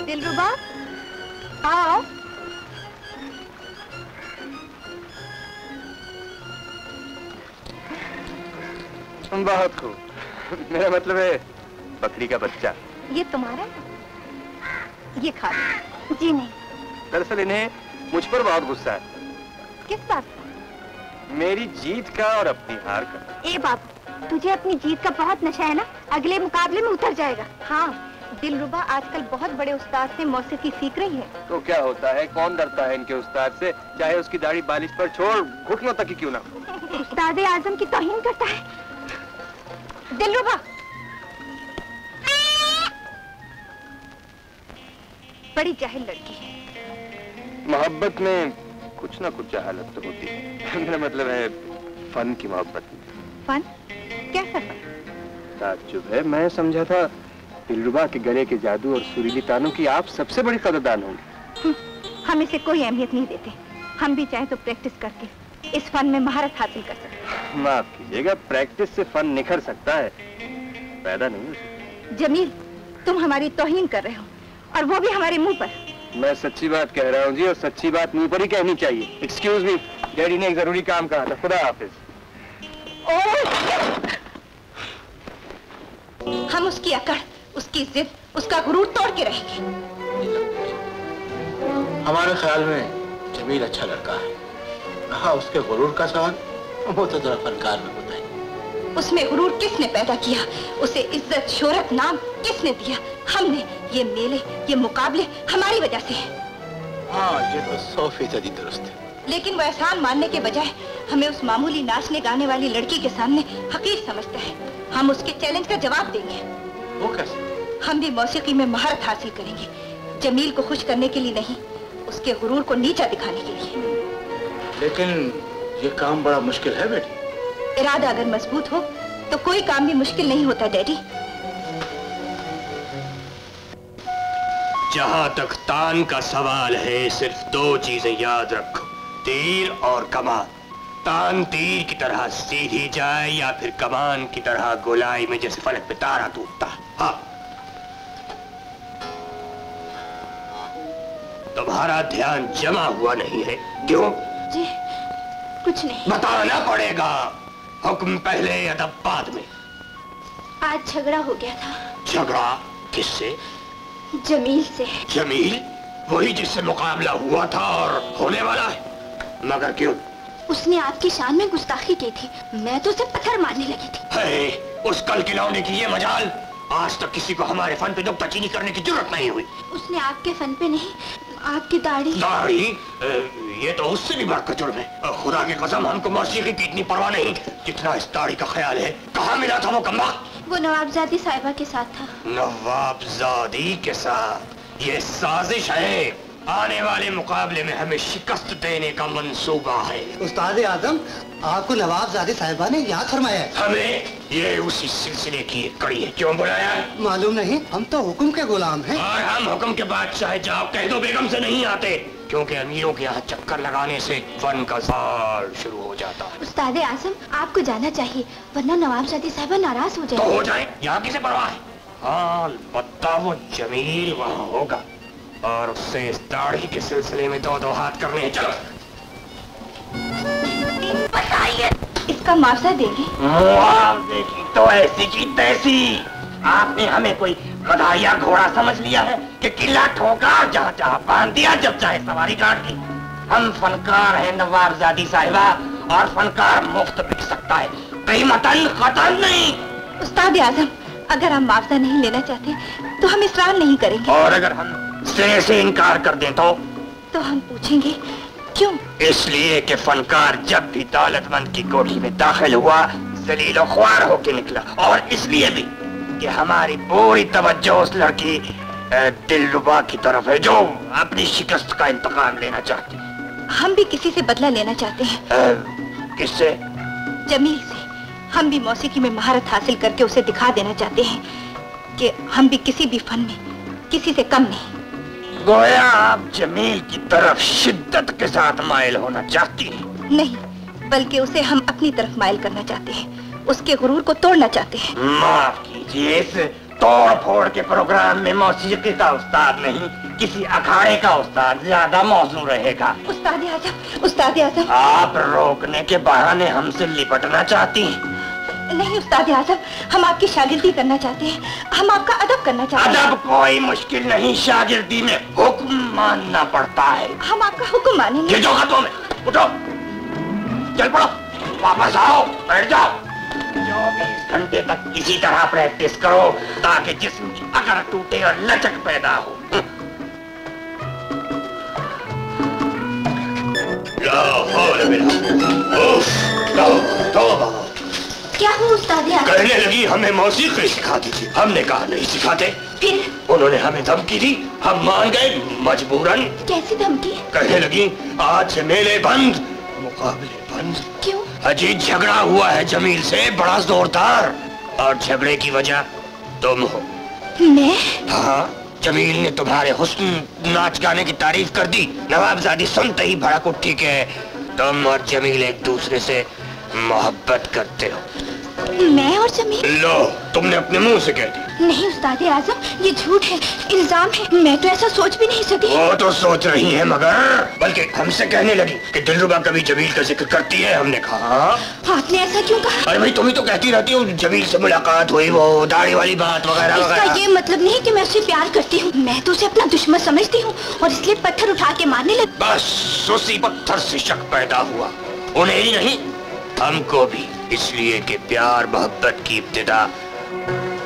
Speaker 6: दिलरुबा, आओ।
Speaker 11: बहुत खूब। मेरा मतलब है बकरी का बच्चा।
Speaker 6: ये तुम्हारा है? ये खा लो। जी नहीं।
Speaker 11: दरअसल इन्हें मुझ पर बहुत गुस्सा है।
Speaker 6: किस बात?
Speaker 11: मेरी जीत का और अपनी हार का।
Speaker 6: ए बाबू, तुझे अपनी जीत का बहुत नशा है ना, अगले मुकाबले में उतर जाएगा। हाँ, दिलरुबा आजकल बहुत बड़े उस्ताद से मौसीकी सीख रही है।
Speaker 11: तो क्या होता है, कौन डरता है इनके उस्ताद से, चाहे उसकी दाढ़ी बालिश पर छोड़ घुटनों तक ही क्यों ना।
Speaker 6: उस्ताद आजम की तौहीन करता है। दिलरुबा, बड़ी जाहिल लड़की है।
Speaker 11: मोहब्बत में कुछ ना कुछ जहालत तो होती है। मेरा मतलब है फन की मोहब्बत में।
Speaker 6: फन? कैसा फन?
Speaker 11: ताज्जुब है, मैं समझा था दिलरुबा के गले के जादू और सुरीली तानों की आप सबसे बड़ी कदरदान होंगी।
Speaker 6: हम इसे कोई अहमियत नहीं देते। हम भी चाहे तो प्रैक्टिस करके इस फन में महारत हासिल कर सकते।
Speaker 11: माफ कीजिएगा, प्रैक्टिस से फन निखर सकता है, पैदा नहीं हो सकता।
Speaker 6: जमील, तुम हमारी तौहीन कर रहे हो, और वो भी हमारे मुंह पर।
Speaker 11: मैं सच्ची बात कह रहा हूँ जी, और सच्ची बात मुंह पर ही कहनी चाहिए। एक्सक्यूज मी, डैडी ने एक जरूरी काम कहा था। खुदा हाफिज।
Speaker 3: हम उसकी अकड़, उसकी जिद, उसका गुरूर तोड़ के रहेंगे।
Speaker 12: हमारे ख्याल में जमील अच्छा लड़का है। हाँ, उसके गुरूर का सवाल वो तो जरा फनकार में होता है।
Speaker 3: उसमें गुरूर किसने पैदा किया? उसे इज्जत, शोहरत, नाम किसने दिया? हमने। ये मेले, ये मुकाबले हमारी वजह से हैं।
Speaker 12: हाँ, ये तो 100% दुरुस्त है।
Speaker 3: लेकिन वो एहसान मानने के बजाय हमें उस मामूली नाचने गाने वाली लड़की के सामने हकीर समझता है। हम उसके चैलेंज का जवाब देंगे।
Speaker 12: वो कैसे?
Speaker 3: हम भी मौसीकी में महारत हासिल करेंगे। जमील को खुश करने के लिए नहीं, उसके गुरूर को नीचा दिखाने के लिए।
Speaker 4: लेकिन ये काम बड़ा मुश्किल है बेटी।
Speaker 3: इरादा अगर मजबूत हो तो कोई काम भी मुश्किल नहीं होता डैडी।
Speaker 15: जहां तक तान का सवाल है, सिर्फ दो चीजें याद रखो, तीर और कमान। तान तीर की तरह सीधी जाए या फिर कमान की तरह गोलाई में जैसे फलक पे तारा टूटता। हाँ, तुम्हारा ध्यान जमा हुआ नहीं है, क्यों?
Speaker 3: जी कुछ नहीं।
Speaker 15: बताना पड़ेगा। हुक्म पहले अदब बाद में।
Speaker 5: आज झगड़ा हो गया था।
Speaker 15: झगड़ा किससे?
Speaker 5: जमील से।
Speaker 15: जमील? वही जिससे मुकाबला हुआ था और होने वाला है? मगर क्यों?
Speaker 5: उसने आपकी शान में गुस्ताखी की थी, मैं तो उसे पत्थर मारने लगी थी।
Speaker 15: है, उस कल खिलौने की ये मजाल। आज तक किसी को हमारे फन पे नुक्ताचीनी करने की जरूरत नहीं हुई।
Speaker 5: उसने आपके फन पे नहीं, आपकी दाढ़ी।
Speaker 15: दाढ़ी? ये तो उससे भी बढ़कर जुर्म है। खुदा की कसम, हमको मौसीकी की इतनी परवाह नहीं जितना इस दाढ़ी का ख्याल है। कहाँ मिला था वो कमबख्त?
Speaker 5: वो नवाबजादी साहिबा के साथ था।
Speaker 15: नवाबजादी के साथ? ये साजिश है। आने वाले मुकाबले में हमें शिकस्त देने का मंसूबा है।
Speaker 2: उस्ताद आजम, आपको नवाबजादी साहिबा ने याद फरमाया है।
Speaker 15: हमें? ये उसी सिलसिले की एक कड़ी है। क्यों बुलाया?
Speaker 2: मालूम नहीं, हम तो हुक्म के गुलाम हैं।
Speaker 15: और हम हुक्म के बादशाह। जाओ कह दो बेगम से नहीं आते, क्योंकि अमीरों के यहाँ चक्कर लगाने से फन का साल शुरू हो जाता है।
Speaker 5: उस्ताद आजम, आपको जाना चाहिए, वरना नवाबजादी साहिबा नाराज हो जाए।
Speaker 15: तो हो जाए, यहाँ किसे परवाह है। हाँ, अलबत्ता वो जमील वहाँ होगा और उससे इस दाढ़ी के सिलसिले में दो हाथ करने हैं। चलो
Speaker 3: बताइए, इसका मुआवजा देंगे?
Speaker 15: मुआवजे की तो ऐसी की तैसी। आपने हमें कोई गधा या घोड़ा समझ लिया है कि किला ठोका जहाँ जहाँ बांध दिया, जब चाहे सवारी काट दी। हम फनकार हैं नवाबजादी साहिबा, और फनकार मुफ्त बिक सकता है, कीमतन कतन नहीं।
Speaker 3: उस्ताद आजम, अगर हम मुआवजा नहीं लेना चाहते तो हम इसरार नहीं करेंगे।
Speaker 15: और अगर हम सिरे से इनकार कर दें तो
Speaker 3: हम पूछेंगे क्यों?
Speaker 15: इसलिए कि फनकार जब भी दौलतमंद की कोठी में दाखिल हुआ जलील ख्वार होके निकला, और इसलिए भी कि हमारी पूरी तवज्जो उस लड़की दिलरुबा की तरफ है जो अपनी शिकस्त का इंतकाम लेना चाहती है।
Speaker 3: हम भी किसी से बदला लेना चाहते हैं।
Speaker 15: किससे?
Speaker 3: जमील से। हम भी मौसीकी में महारत हासिल करके उसे दिखा देना चाहते हैं कि हम भी किसी भी फन में किसी से कम नहीं।
Speaker 15: गोया आप जमील की तरफ शिद्दत के साथ माइल होना चाहती हैं?
Speaker 3: नहीं, बल्कि उसे हम अपनी तरफ माइल करना चाहते हैं, उसके गुरूर को तोड़ना चाहते हैं।
Speaker 15: माफ कीजिए, इस तोड़ फोड़ के प्रोग्राम में मौसीकी का उस्ताद नहीं, किसी अखाड़े का उस्ताद ज्यादा मौजू रहेगा।
Speaker 3: उस्ताद आजम,
Speaker 15: आप रोकने के बहाने हमसे लिपटना चाहती हैं?
Speaker 3: नहीं उस्ताद आजम, हम आपकी शागिर्दी करना चाहते हैं, हम आपका अदब करना चाहते हैं।
Speaker 15: अदब कोई मुश्किल नहीं, शागिर्दी में हुक्म मानना पड़ता है।
Speaker 3: हम आपका हुक्म मानेंगे।
Speaker 15: ये जो हाथों में, उठो, चल पड़ो, वापस आओ, बैठ जाओ। 24 घंटे तक इसी तरह प्रैक्टिस करो ताकि जिस्म की अकड़ टूटे और लचक पैदा हो।
Speaker 5: क्या हुआ उस्ताद?
Speaker 15: कहने लगी हमें मौसीकी सिखा दीजिए। हमने कहा नहीं सिखाते।
Speaker 5: फिर
Speaker 15: उन्होंने हमें धमकी दी, हम मान गए मजबूरन।
Speaker 5: कैसी धमकी?
Speaker 15: कहने लगी आज से मेले बंद, मुकाबले बंद।
Speaker 5: क्यों?
Speaker 15: अजीब झगड़ा हुआ है जमील से, बड़ा जोरदार, और झगड़े की वजह तुम हो।
Speaker 5: मैं?
Speaker 15: हाँ, जमील ने तुम्हारे हुस्न नाच गाने की तारीफ कर दी। नवाबजादी सुनते ही भड़क उठी कि तुम और जमील एक दूसरे से मोहब्बत करते हो।
Speaker 5: मैं और जमील?
Speaker 15: लो, तुमने अपने मुंह से कह दी।
Speaker 5: नहीं उस्ताद आजम, ये झूठ है, इल्जाम है, मैं तो ऐसा सोच भी नहीं सकी।
Speaker 15: वो तो सोच रही है, मगर बल्कि हमसे कहने लगी कि दिलरुबा कभी जमील का जिक्र करती है। हमने कहा
Speaker 5: आपने ऐसा क्यों कहा?
Speaker 15: अरे भाई, तुम ही तो कहती रहती हो जमील से मुलाकात हुई, वो दाढ़ी वाली बात वगैरह
Speaker 5: वगैरह। इसका ये मतलब नहीं कि मैं उसे प्यार करती हूँ, मैं तो उसे अपना दुश्मन समझती हूँ और इसलिए पत्थर उठा के मारने लगी।
Speaker 15: बस उसी पत्थर से शक पैदा हुआ, उन्हें ही नहीं हमको भी, इसलिए कि प्यार मोहब्बत की इब्तिदा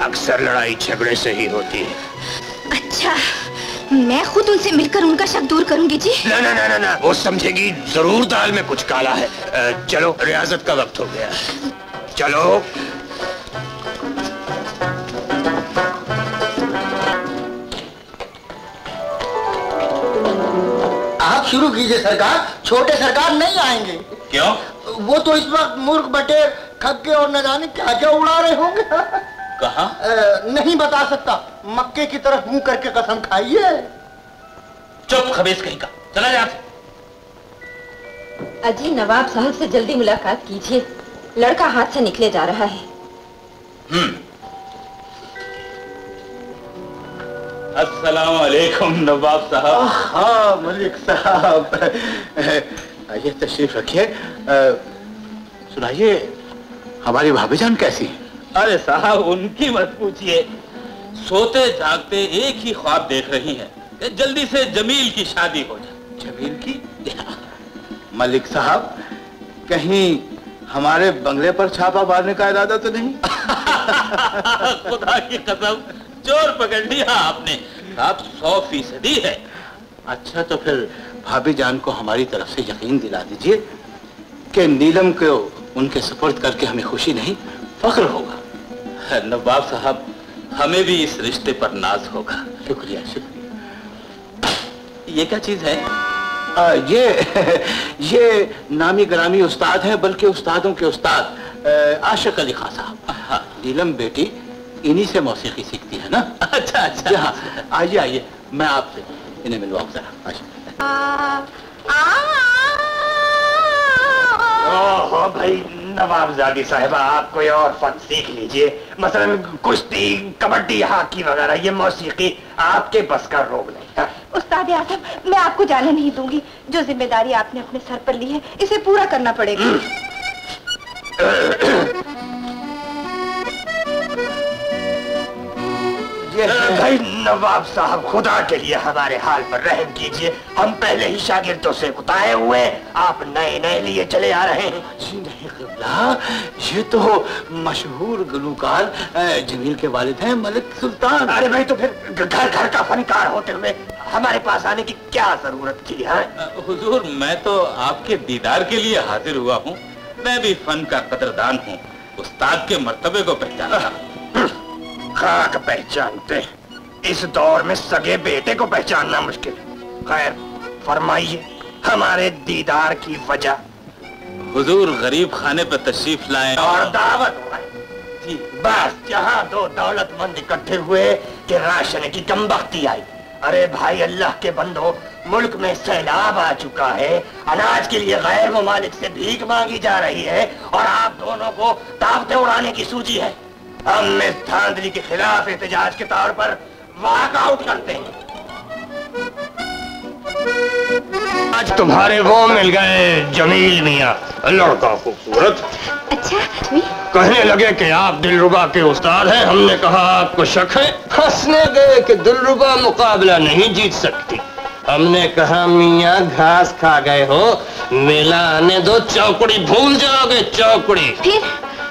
Speaker 15: अक्सर लड़ाई झगड़े से ही होती है।
Speaker 5: अच्छा, मैं खुद उनसे मिलकर उनका शक दूर करूंगी जी।
Speaker 15: ना ना ना ना ना, वो समझेगी जरूर दाल में कुछ काला है। चलो, रियाजत का वक्त हो गया, चलो।
Speaker 2: आप शुरू कीजिए सरकार, छोटे सरकार नहीं आएंगे।
Speaker 1: क्यों?
Speaker 2: वो तो इस वक्त मूर्ख बटेर खक्के और न जाने क्या क्या उड़ा रहे होंगे।
Speaker 1: कहाँ?
Speaker 2: नहीं बता सकता, मक्के की तरफ मुंह करके कसम खाइए।
Speaker 1: चुप खबीस कहीं का, चला जा।
Speaker 3: अजी नवाब साहब से जल्दी मुलाकात कीजिए, लड़का हाथ से निकले जा रहा है।
Speaker 1: अस्सलाम वालेकुम नवाब साहब।
Speaker 4: हाँ मलिक साहब, आइए तशरीफ रखिए। सुनाइए, हमारी भाभीजान कैसी है?
Speaker 1: अरे साहब उनकी मत पूछिए, सोते जागते एक ही ख्वाब देख रही हैं कि जल्दी से जमील की शादी हो जाए।
Speaker 4: जमील की? मलिक साहब, कहीं हमारे बंगले पर छापा मारने का इरादा तो नहीं?
Speaker 1: खुदा की कसम, चोर पकड़ लिया आपने। आप 100% है।
Speaker 4: अच्छा तो फिर भाभी जान को हमारी तरफ से यकीन दिला दीजिए कि नीलम को उनके सुपुर्द करके हमें खुशी नहीं फख्र होगा।
Speaker 1: नवाब साहब, हमें भी इस रिश्ते पर नाज होगा।
Speaker 4: शुक्रिया शुक्रिया।
Speaker 1: ये क्या चीज है?
Speaker 4: ये नामी ग्रामी उस्ताद हैं, बल्कि उस्तादों के उस्ताद आशिक अली खान साहब। नीलम बेटी इन्हीं से मौसीकी सीखती है ना।
Speaker 1: अच्छा अच्छा।
Speaker 4: हाँ, आइए आइए, मैं आपसे इन्हें मिलवाऊं जरा।
Speaker 15: ओहो भाई नवाबजादी साहिबा, आप कोई और फन सीख लीजिए, मसलन कुश्ती, कबड्डी, हॉकी वगैरह। ये मौसीकी आपके बस का रोग नहीं।
Speaker 6: उस्ताद आजम, मैं आपको जाने नहीं दूंगी। जो जिम्मेदारी आपने अपने सर पर ली है, इसे पूरा करना पड़ेगा।
Speaker 15: भाई नवाब साहब, खुदा के लिए हमारे हाल पर रहम कीजिए। हम पहले ही शागिर्दों से उताए हुए, आप नए नए लिए चले आ रहे हैं।
Speaker 4: जी नहीं क़िबला, ये तो मशहूर गुलूकार जमील के वालिद हैं, मलिक सुल्तान।
Speaker 15: अरे भाई, तो फिर घर घर का फनकार होते हुए हमारे पास आने की क्या जरूरत थी?
Speaker 1: हुजूर, मैं तो आपके दीदार के लिए हाजिर हुआ हूँ। मैं भी फन का कदरदान हूँ, उस्ताद के मर्तबे को पहचानता।
Speaker 15: खाक पहचानते, इस दौर में सगे बेटे को पहचानना मुश्किल। खैर फरमाइए, हमारे दीदार की वजह।
Speaker 1: हुजूर गरीब खाने पर तशरीफ लाए
Speaker 15: और दावत जी, बस जहाँ दो दौलतमंद इकट्ठे हुए कि राशन की कमबख्ती आई। अरे भाई अल्लाह के बंदो, मुल्क में सैलाब आ चुका है, अनाज के लिए गैर ममालिक से भीख मांगी जा रही है, और आप दोनों को दावतें उड़ाने की सूझी है। हम इस धांधली के खिलाफ एहतजाज के तौर पर वॉकआउट करते हैं। आज तुम्हारे वो मिल गए जमील मियाँ, लड़का खूबसूरत।
Speaker 5: अच्छा
Speaker 15: कहने लगे कि आप दिलरुबा के उस्ताद हैं। हमने कहा आपको शक है। हंसने गए कि दिलरुबा मुकाबला नहीं जीत सकती। हमने कहा मियाँ घास खा गए हो, मेला आने दो, चौकड़ी भूल जाओगे, चौकड़ी।
Speaker 5: फिर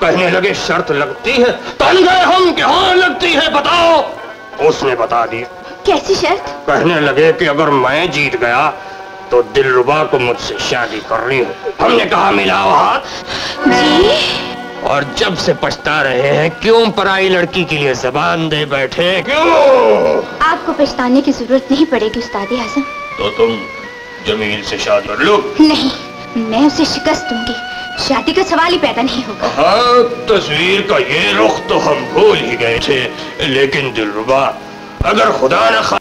Speaker 15: कहने लगे शर्त लगती है। तन गए हम कि हाँ लगती है, बताओ। उसने बता दी।
Speaker 5: कैसी शर्त?
Speaker 15: कहने लगे कि अगर मैं जीत गया तो दिलरुबा को मुझसे शादी करनी है। हमने कहा मिलाओ हाथ
Speaker 5: जी।
Speaker 15: और जब से पछता रहे हैं, क्यों पराई लड़की के लिए जबान दे बैठे, क्यों?
Speaker 5: आपको पछताने की जरूरत नहीं पड़ेगी उस्ताद आजम।
Speaker 15: तो तुम जमील से शादी कर लो।
Speaker 5: नहीं, मैं उसे शिकस्त दूंगी, शादी का सवाल ही पैदा नहीं होगा।
Speaker 15: हाँ, तस्वीर का ये रुख तो हम भूल ही गए थे, लेकिन दिलरुबा अगर खुदा न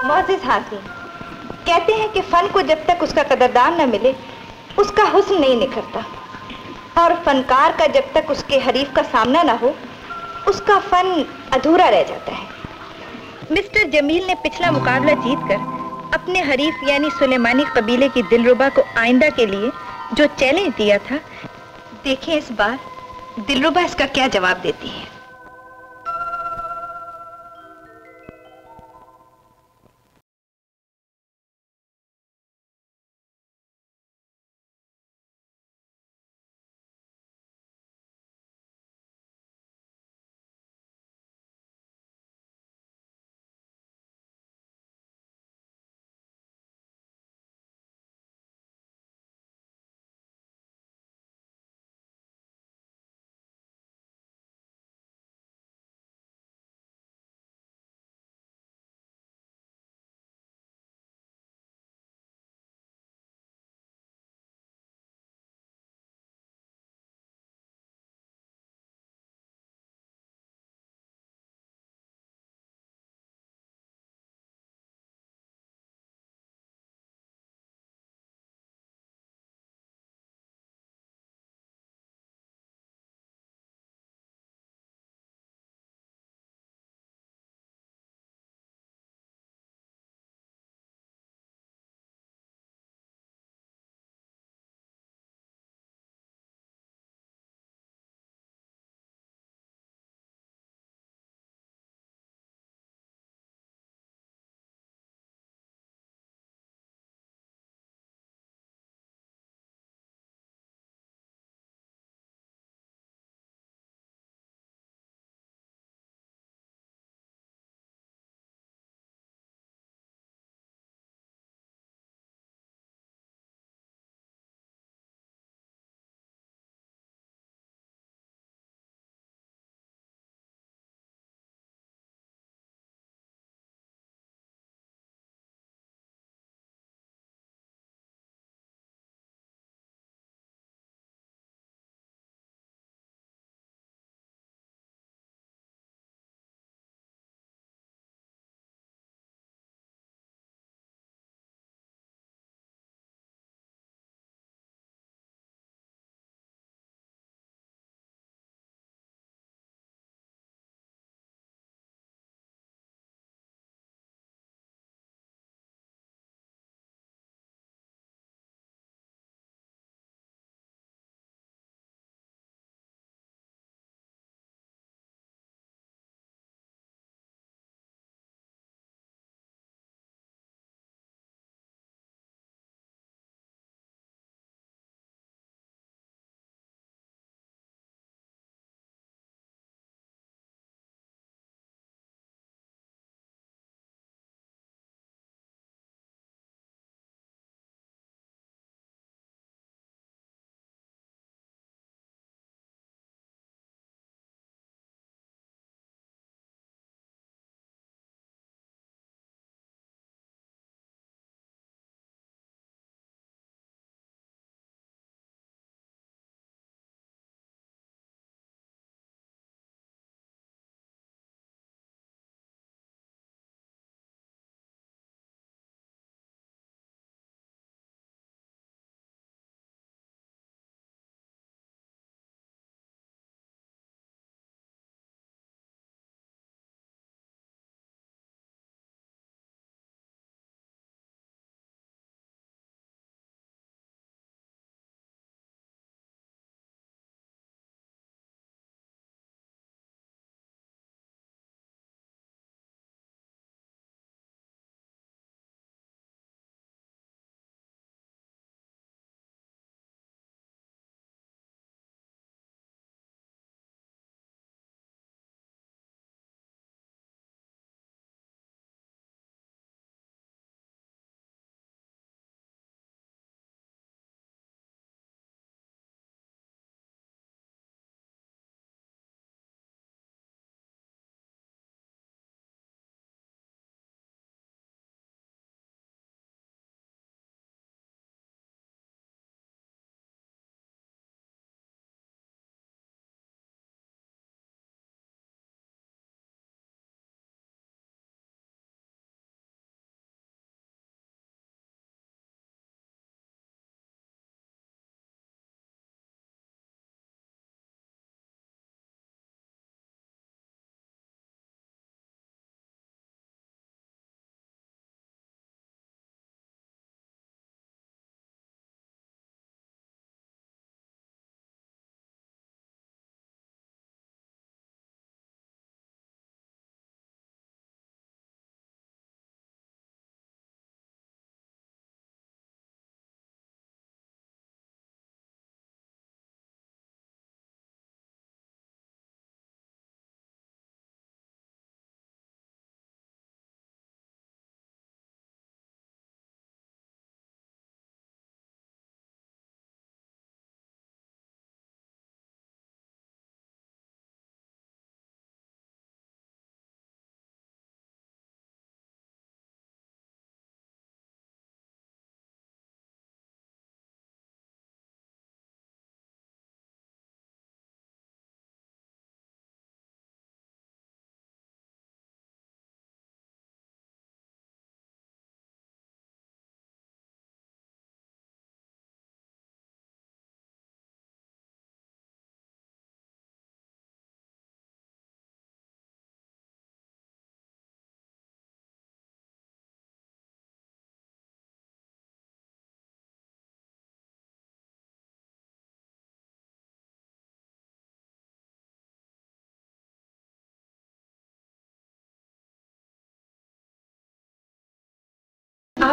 Speaker 6: मोअज़्ज़िज़ हाज़िर, कहते हैं कि फन को जब तक उसका कदरदान न मिले उसका हुस्न नहीं निखरता, और फनकार का जब तक उसके हरीफ का सामना न हो उसका फन अधूरा रह जाता है। मिस्टर जमील ने पिछला मुकाबला जीतकर अपने हरीफ यानी सुलेमानी कबीले की दिलरुबा को आइंदा के लिए जो चैलेंज दिया था, देखें इस बार दिलरुबा इसका क्या जवाब देती है।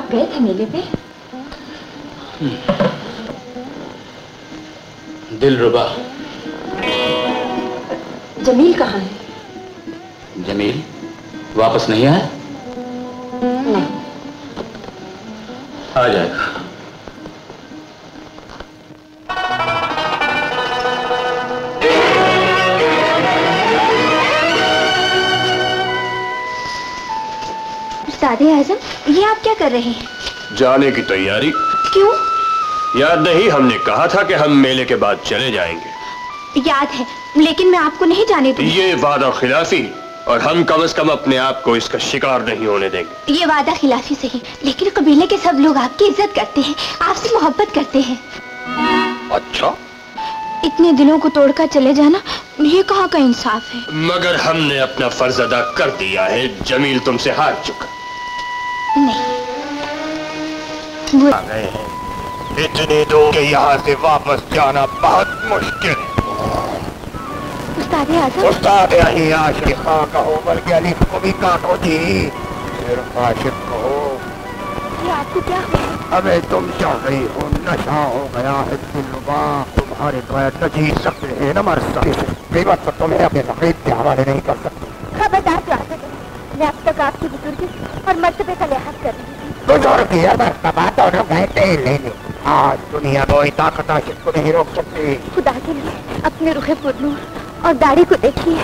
Speaker 3: आप गए थे मेले पे?
Speaker 1: दिलरुबा।
Speaker 3: जमील कहाँ है?
Speaker 1: जमील वापस नहीं आया?
Speaker 3: नहीं।
Speaker 1: आ जाएगा।
Speaker 5: उस्ताद-ए आज़म, ये आप क्या कर रहे हैं?
Speaker 11: जाने की तैयारी।
Speaker 5: क्यों?
Speaker 11: याद नहीं, हमने कहा था कि हम मेले के बाद चले जाएंगे।
Speaker 5: याद है, लेकिन मैं आपको नहीं जाने दूंगी।
Speaker 11: ये वादा खिलाफी, और हम कम से कम अपने आप को इसका शिकार नहीं होने देंगे।
Speaker 5: ये वादा खिलाफी सही, लेकिन कबीले के सब लोग आपकी इज्जत करते हैं, आपसे मोहब्बत करते हैं।
Speaker 11: अच्छा?
Speaker 5: इतने दिलों को तोड़कर चले जाना, ये कहाँ का इंसाफ है?
Speaker 11: मगर हमने अपना फर्ज अदा कर दिया है। जमील तुमसे हार चुका।
Speaker 5: नहीं, वो
Speaker 4: आ गए हैं। इतनी दूर के यहाँ से वापस जाना बहुत मुश्किल है।
Speaker 5: उस्ताद-ए आज़म।
Speaker 4: उस्ताद अली आशिक खां कहो, बल्कि अली को भी काटो जी। सिर्फ आशिक कहो।
Speaker 5: ये आपको क्या हुआ?
Speaker 4: अबे तुम चाह रही हो, नशा हो गया है दिलरुबा। तुम्हारे बगैर न जी सकते हैं न मर सकते। कीमत पर तुम्हें अपने रकीब के हवाले नहीं कर सकते।
Speaker 5: खबरदार जाकर, मैं अब तक आपकी बुजुर्गी और मर्तबे का लिहाज कर रही थी।
Speaker 4: बुजुर्गी और मर्तबा दोनों गए तेल लेने। आज दुनिया कोई ताकत आशिक को नहीं रोक सकती।
Speaker 5: खुदा के लिए अपने रुखे पुरनूर और दाढ़ी को देखिए।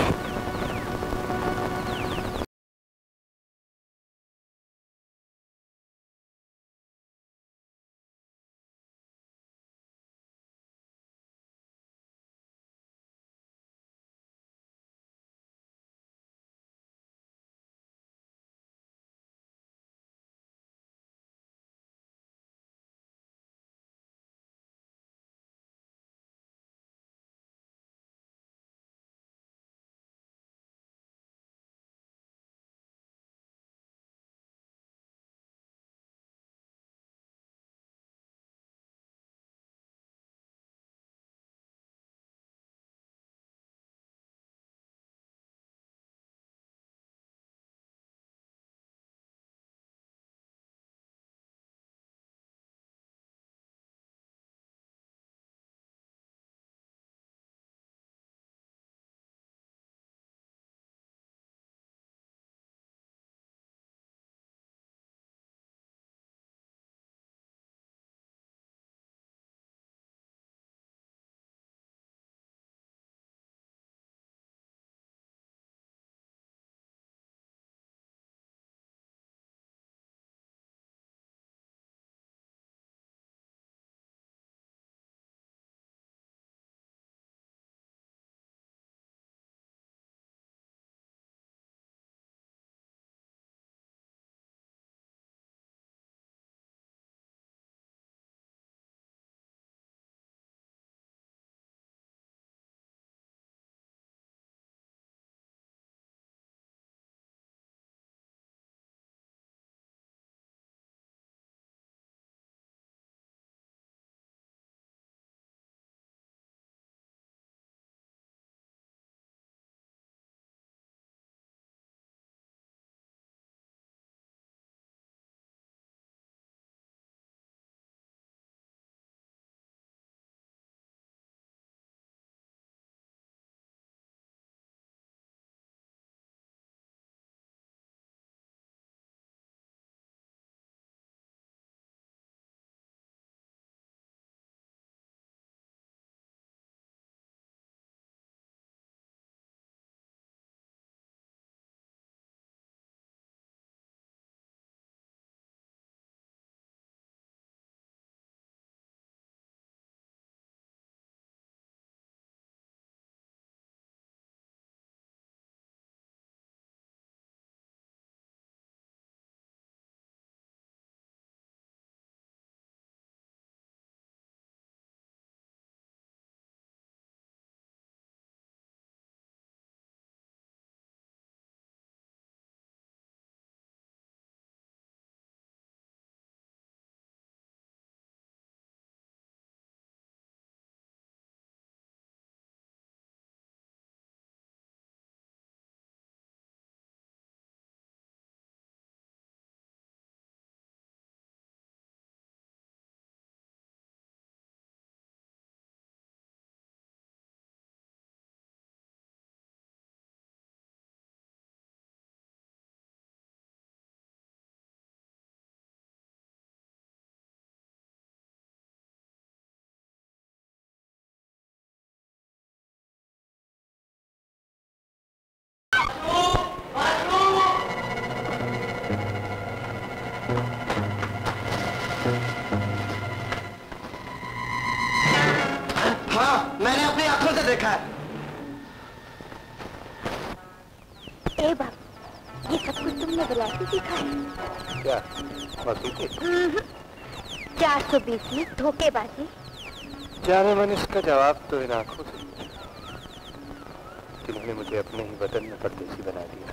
Speaker 2: मैंने अपनी आंखों से देखा है।
Speaker 5: ए बाबू, ये सब कुछ तुमने विलायती सीखा है?
Speaker 11: क्या मौसीकी?
Speaker 5: 420 में धोखेबाजी।
Speaker 11: जाने मन इसका जवाब तो इन आंखों से जिन्होंने मुझे अपने ही वतन में परदेसी बना दिया।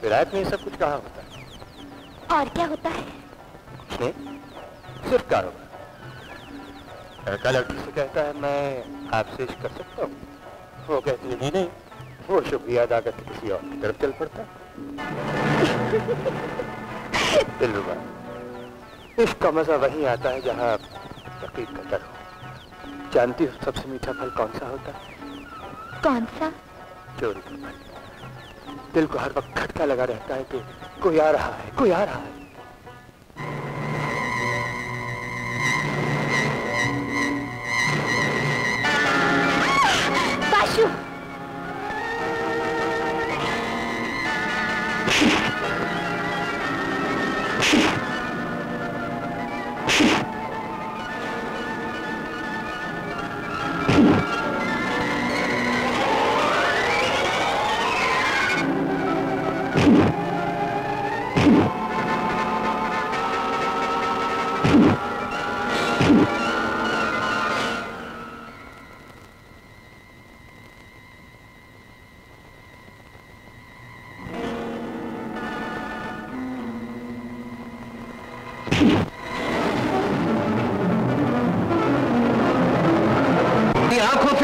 Speaker 11: विलायत में ये सब कुछ कहाँ होता है?
Speaker 5: और क्या होता है?
Speaker 11: कुछ नहीं, सिर्फ कारोबार। लड़का लड़की से कहता है मैं आपसे इश्क कर सकता हूँ, वो कहती है नहीं, वो शुक्रिया अदा करके किसी और की तरफ चल पड़ता है। दिलरुबा, इश्क का मजा वहीं आता है जहाँ यकीन का डर हो। जानती हो सबसे मीठा फल कौन सा होता है?
Speaker 5: कौन सा?
Speaker 11: चोरी का फल। दिल को हर वक्त खटका लगा रहता है कि कोई आ रहा है, कोई आ रहा है।
Speaker 5: बाशु,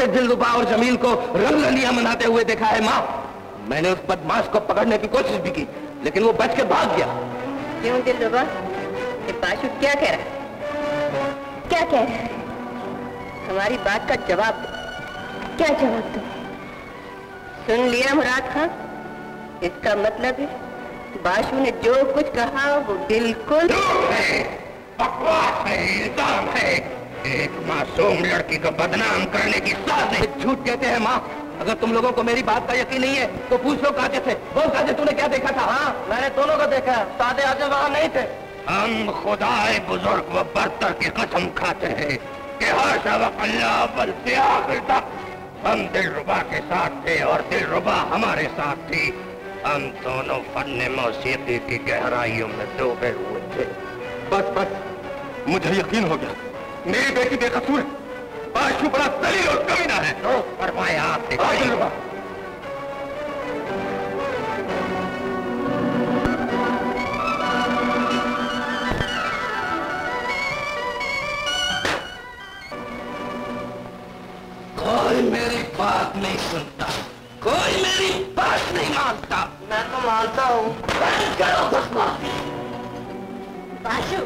Speaker 10: दिलरुबा और जमील को रंगरलियां मनाते हुए देखा है माँ। मैंने उस बदमाश को पकड़ने की कोशिश भी की, लेकिन वो बच के भाग गया।
Speaker 9: क्यों दिलरुबा, ये बाशु क्या कह रहा है?
Speaker 5: क्या कह रहा है?
Speaker 9: हमारी बात का जवाब दो।
Speaker 5: क्या जवाब दो?
Speaker 9: सुन लिया मुराद खान? इसका मतलब है बाशु ने जो कुछ कहा वो बिल्कुल
Speaker 8: बकवास है, इल्जाम है। एक मासूम लड़की को बदनाम करने की साजिश।
Speaker 10: झूठ कहते हैं माँ। अगर तुम लोगों को मेरी बात का यकीन नहीं है तो पूछ लो काजे से। बोल काजे, तूने क्या देखा था? हाँ, मैंने दोनों को देखा। सादे आजम वहाँ नहीं थे।
Speaker 8: हम खुदाए बुजुर्ग व बरतर की कसम खाते हैं कि हाशा वकल्ला बल से आखिर तक हम दिलरुबा के साथ थे और दिलरुबा हमारे साथ थी। हम दोनों फन्ने मौसीकी की गहराइयों में डूबे हुए थे।
Speaker 11: बस बस, मुझे यकीन हो गया, मेरी बेटी बेकसूर है। बाशु बड़ा दलील और कमीना है।
Speaker 8: तो फरमाया आपने।
Speaker 10: कोई मेरी बात नहीं सुनता, कोई मेरी बात नहीं मानता।
Speaker 9: मैं तो मानता हूँ। बाशु,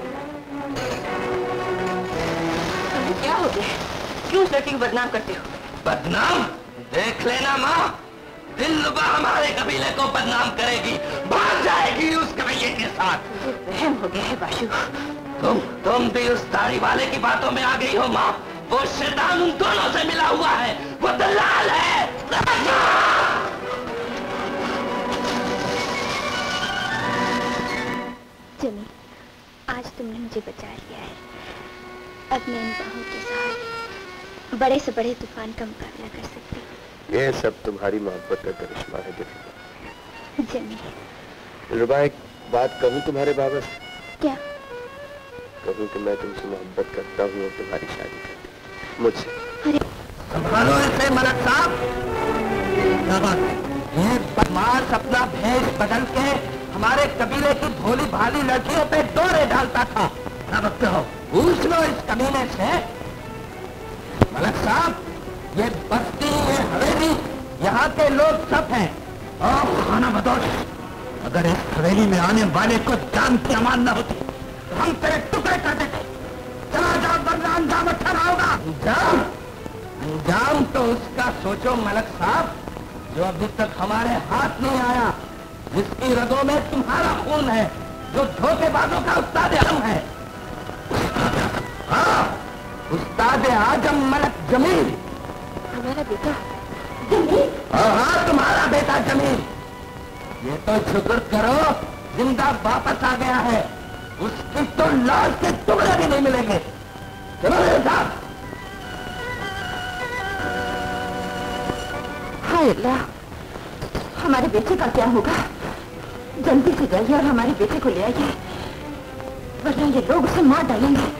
Speaker 9: क्या हो गया? क्यों उस लड़की को बदनाम करते हो?
Speaker 10: बदनाम? देख लेना माँ, दिलरुबा हमारे कबीले को बदनाम करेगी, भाग जाएगी उस कबीले के साथ।
Speaker 9: वहम हो गया है बाशु।
Speaker 10: तुम भी उस दाढ़ी वाले की बातों में आ गई हो माँ। वो शैतान उन दोनों से मिला हुआ है, वो दलाल है।
Speaker 5: जमील, आज तुमने मुझे बचा लिया है। अब मैं इन बाहों के साथ बड़े से बड़े तूफान का मुकाबला कर सकती हूँ।
Speaker 11: ये सब तुम्हारी मोहब्बत का करिश्मा है दिलरुबा।
Speaker 5: जमील,
Speaker 11: दिलरुबा, एक बात कहूँ तुम्हारे बाबा से?
Speaker 5: क्या?
Speaker 11: कहूँ कि मैं तुमसे मोहब्बत करता हूँ और तुम्हारी शादी करती हूँ मुझसे।
Speaker 10: संभालो इसे मलक साहब। ये बदमाश अपना भेष बदल के हमारे कबीले की भोली भाली लड़कियों पे डोरे डालता था। पूछ लो इस कमीने से। मलक साहब, ये बस्ती, ये हवेली, यहाँ के लोग सब हैं। और खाना बदोश, अगर इस हवेली में आने वाले को जान की अमान न होती तो हम तेरे टुकड़े कर देते। चला जाओ, वरना अंजाम अच्छा ना होगा। अंजाम? अंजाम तो उसका सोचो मलक साहब जो अभी तक हमारे हाथ नहीं आया, जिसकी रगों में तुम्हारा खून है, जो धोखेबाजों का उस्ताद आजम है। हाँ, उस्ताद आजम मलक जमील।
Speaker 5: हमारा बेटा
Speaker 10: जमील? हाँ, तुम्हारा बेटा जमील। ये तो शुक्र करो जिंदा वापस आ गया है। उसकी तो लाश के टुकड़े भी नहीं मिलेंगे। चलो मेरे साथ।
Speaker 3: हाय अल्लाह, हमारे बेटे का क्या होगा? जल्दी से जाइए और हमारे बेटे को ले आइए, वरना ये लोग उसे मार डालेंगे।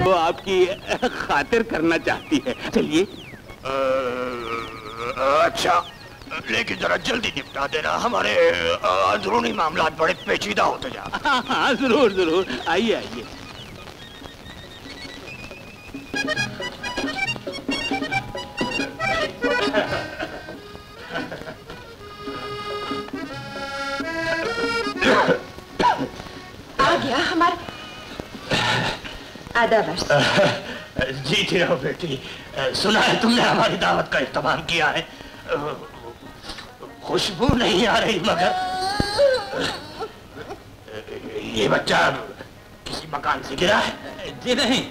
Speaker 12: वो आपकी खातिर करना चाहती है। चलिए।
Speaker 15: अच्छा, लेकिन जरा जल्दी निपटा देना, हमारे अंदरूनी मामला बड़े पेचीदा होते जा।
Speaker 12: हाँ जरूर जरूर, आइए आइए।
Speaker 3: आ गया हमारा आधा वर्ष।
Speaker 15: जीती रहो बेटी। सुना है तुमने हमारी दावत का इस्तेमाल किया है। खुशबू नहीं आ रही, मगर ये बच्चा किसी मकान से गिरा है?
Speaker 1: जी नहीं,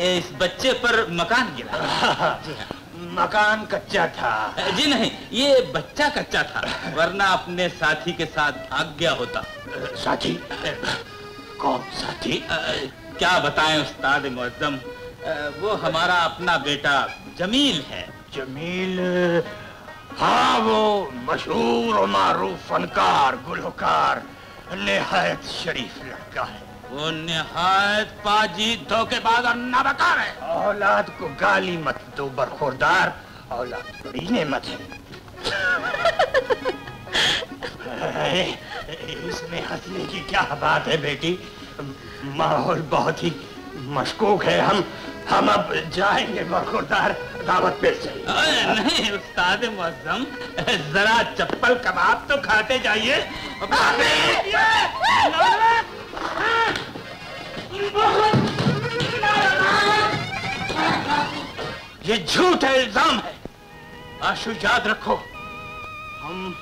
Speaker 1: इस बच्चे पर मकान गिरा।
Speaker 15: मकान कच्चा था।
Speaker 1: जी नहीं, ये बच्चा कच्चा था, वरना अपने साथी के साथ भाग गया होता।
Speaker 15: साथी? कौन साथी?
Speaker 1: क्या बताएं उस्ताद मुअज्जम, वो हमारा अपना बेटा जमील है।
Speaker 15: जमील? हाँ, वो मशहूर और मारूफ फनकार, गुलकार, निहायत शरीफ लड़का है।
Speaker 1: वो निहायत पाजी, धोखेबाज और नाबकार है।
Speaker 15: औलाद को गाली मत दो बरखुरदार, औलाद बड़ी नेमत है। इसमें हंसने की क्या बात है बेटी? माहौल बहुत ही मशकूक है। हम अब जाएंगे बरखुरदार, दावत पे से।
Speaker 1: नहीं उस्ताद मुअज्जम, जरा चप्पल कबाब तो खाते जाइए।
Speaker 15: ये झूठ है, इल्जाम है। आशु याद रखो, हम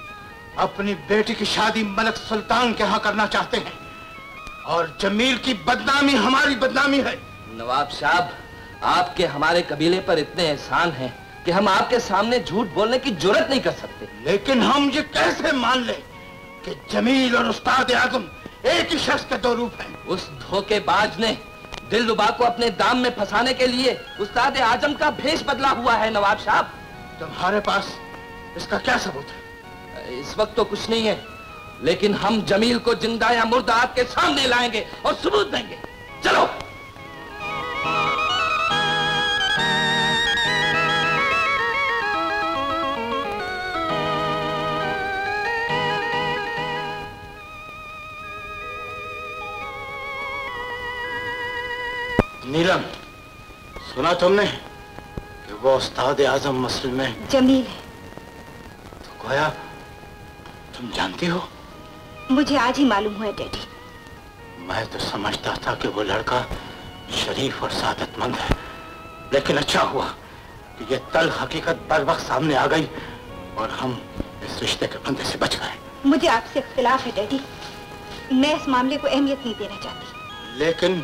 Speaker 15: अपनी बेटी की शादी मलक सुल्तान के यहाँ करना चाहते हैं, और जमील की बदनामी हमारी बदनामी है।
Speaker 13: नवाब साहब, आपके हमारे कबीले पर इतने एहसान हैं कि हम आपके सामने झूठ बोलने की जुर्रत नहीं कर सकते।
Speaker 15: लेकिन हम ये कैसे मान लें कि जमील और उस्ताद आजम एक ही शख्स के दो रूप हैं?
Speaker 13: उस धोखेबाज ने दिलरुबा को अपने दाम में फंसाने के लिए उस्ताद आजम का भेष बदला हुआ है। नवाब साहब,
Speaker 15: तुम्हारे पास इसका क्या सबूत है?
Speaker 13: इस वक्त तो कुछ नहीं है, लेकिन हम जमील को जिंदा या मुर्दा आपके सामने लाएंगे और सबूत देंगे। चलो।
Speaker 15: नीलम, सुना तुमने कि वो उस्ताद आजम मसल में
Speaker 3: जमील है?
Speaker 15: तो गोया तुम जानती हो?
Speaker 3: मुझे आज ही मालूम हुआ डैडी।
Speaker 15: मैं तो समझता था कि वो लड़का शरीफ और सादतमंद है, लेकिन अच्छा हुआ कि ये तल हकीकत बर वक्त सामने आ गई और हम इस रिश्ते के फंदे से बच गए।
Speaker 3: मुझे आपसे इख्तिलाफ है डैडी, मैं इस मामले को अहमियत नहीं देना चाहती।
Speaker 15: लेकिन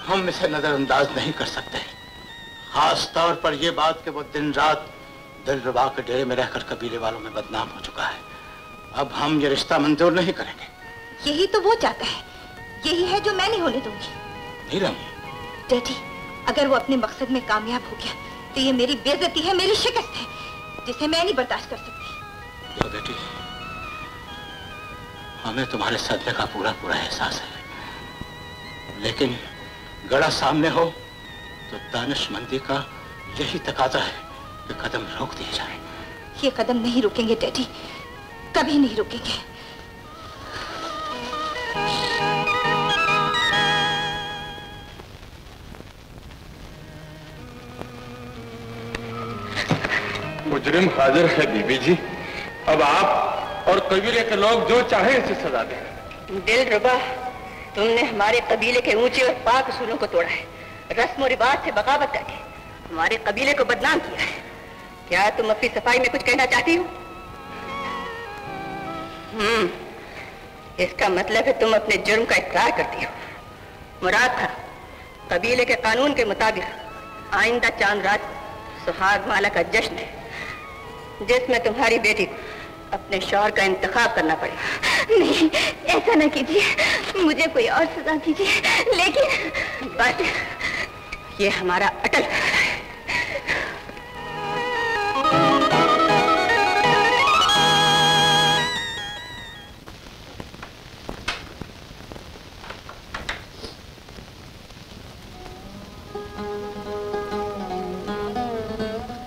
Speaker 15: हम इसे नजरअंदाज नहीं कर सकते, खास तौर पर यह बात कि वो दिन रात दिलरुबा के डेरे में रहकर कबीले वालों में बदनाम हो चुका है। अब हम ये रिश्ता मंजूर नहीं करेंगे।
Speaker 3: यही तो वो चाहता है, यही है जो मैं नहीं होने दूंगी।
Speaker 15: नीलम,
Speaker 3: डैडी, अगर वो अपने मकसद में कामयाब हो गया तो ये मेरी बेइज्जती है, मेरी शिकस्त है, जिसे मैं नहीं बर्दाश्त कर सकती।
Speaker 15: तो बेटी, हमें तुम्हारे सदमे का पूरा पूरा एहसास है, लेकिन गड़ा सामने हो तो दानिशमंदी का यही तकाजा है कि कदम रोक दिए जाएं।
Speaker 3: ये कदम नहीं रुकेंगे डैडी, कभी नहीं रुकेंगे।
Speaker 7: मुजरिम हाजिर है बीबी जी, अब आप और कबीले के लोग जो चाहे इसे सजा दें।
Speaker 9: दिलरुबा, तुमने हमारे कबीले के ऊंचे और पाक उसूलों को तोड़ा है, रस्म और रिवाज से बगावत करके हमारे कबीले को बदनाम किया है। क्या तुम अपनी सफाई में कुछ कहना चाहती हो? इसका मतलब है तुम अपने जुर्म का इकरार करती हो। मुराद था कबीले के कानून के मुताबिक आइंदा चांद रात सुहाग माला का जश्न है, जिसमें तुम्हारी बेटी अपने शौहर का इंतखाब करना पड़ेगा।
Speaker 5: नहीं, ऐसा ना कीजिए, मुझे कोई और सजा दीजिए। लेकिन
Speaker 9: बस ये हमारा अटल फैसला है।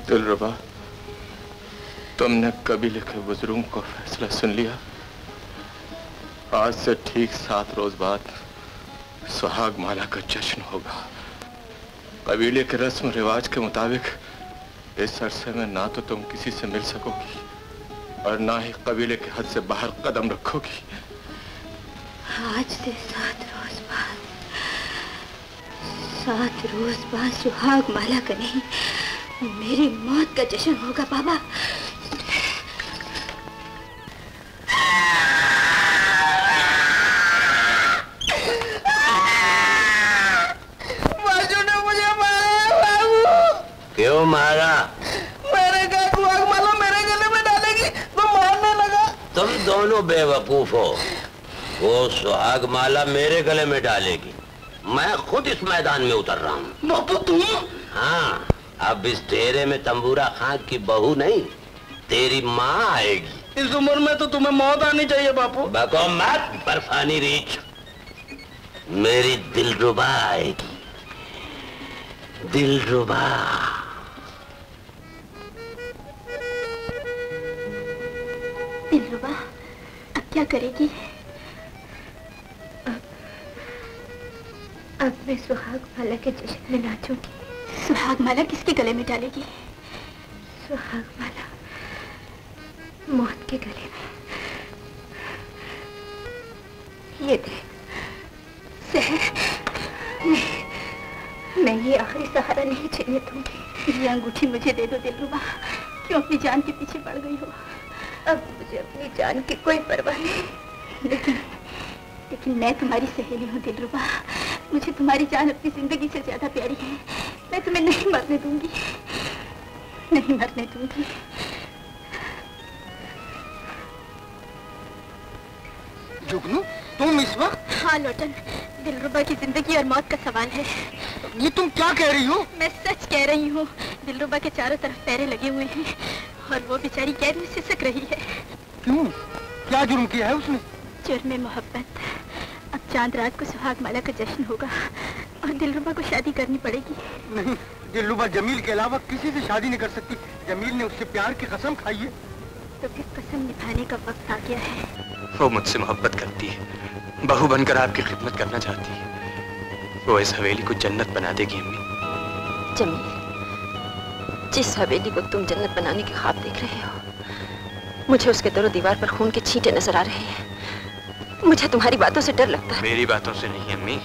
Speaker 14: दिलरुबा, तुमने कबीले के बुजुर्गों को फैसला सुन लिया। आज से ठीक 7 रोज बाद सुहाग माला का जश्न होगा। कबीले के रस्म रिवाज के मुताबिक इस अरसे में ना तो तुम किसी से मिल सकोगी और ना ही कबीले के हद से बाहर कदम रखोगी।
Speaker 3: आज से 7 रोज बाद सुहाग माला का नहीं, मेरी मौत का जश्न होगा बाबा।
Speaker 10: बाजू ने मुझे मारा बाबू।
Speaker 8: क्यों मारा?
Speaker 10: मैंने कहा सुहाग माला मेरे गले में डालेगी तो मारने लगा।
Speaker 8: तुम दोनों बेवकूफ हो। वो सुहाग माला मेरे गले में डालेगी। मैं खुद इस मैदान में उतर रहा हूँ।
Speaker 10: बापू तुम?
Speaker 8: हाँ, अब इस डेरे में तंबूरा खां की बहू नहीं, तेरी माँ आएगी।
Speaker 10: इस उम्र में तो तुम्हें मौत आनी चाहिए बापू।
Speaker 8: बको मत बर्फानी रीछ। मेरी दिलरुबा आएगी। दिलरुबा।
Speaker 5: दिलरुबा अब क्या करेगी? अब मैं सुहाग माला के जश्न में नाचूंगी। सुहाग माला किसके गले में डालेगी? सुहाग माला मौत के गले में। ये देख सहर, मैं ये आखिरी सहारा नहीं छीनने दूंगी। ये अंगूठी मुझे दे दो दिलरुबा। क्यों अपनी जान के पीछे पड़ गई हो? अब मुझे अपनी जान की कोई परवाह नहीं। लेकिन मैं तुम्हारी सहेली हूँ दिलरुबा। मुझे तुम्हारी जान अपनी जिंदगी से ज्यादा प्यारी है। मैं तुम्हें नहीं मरने दूंगी, नहीं मरने दूंगी।
Speaker 2: जुगनू, तुम इस वक्त?
Speaker 5: हाँ लोटन, दिलरुबा की जिंदगी और मौत का सवाल है।
Speaker 2: ये तुम क्या कह रही हो?
Speaker 5: मैं सच कह रही हूँ। दिलरुबा के चारों तरफ पैरे लगे हुए हैं और वो बेचारी कैद में सिसक रही है।
Speaker 2: क्यों? क्या जुर्म किया है उसने?
Speaker 5: जुर्म मोहब्बत। अब चांद रात को सुहाग माला का जश्न होगा और दिलरुबा को शादी करनी पड़ेगी।
Speaker 2: नहीं, दिलरुबा जमील के अलावा किसी से शादी नहीं कर सकती। जमील ने उससे प्यार की कसम खाई है।
Speaker 5: तो फिर कसम निभाने का वक्त आ गया है।
Speaker 7: वो मुझसे मोहब्बत करती है, बहू बनकर आपकी खिदमत करना चाहती है। वो इस हवेली को जन्नत बना देगी अम्मी।
Speaker 9: जमील, जिस हवेली को तुम जन्नत बनाने के ख्वाब देख रहे हो, मुझे उसके दरो दीवार पर खून के छींटे नजर आ रहे हैं। मुझे तुम्हारी बातों से डर लगता है।
Speaker 7: मेरी बातों से नहीं अम्मी,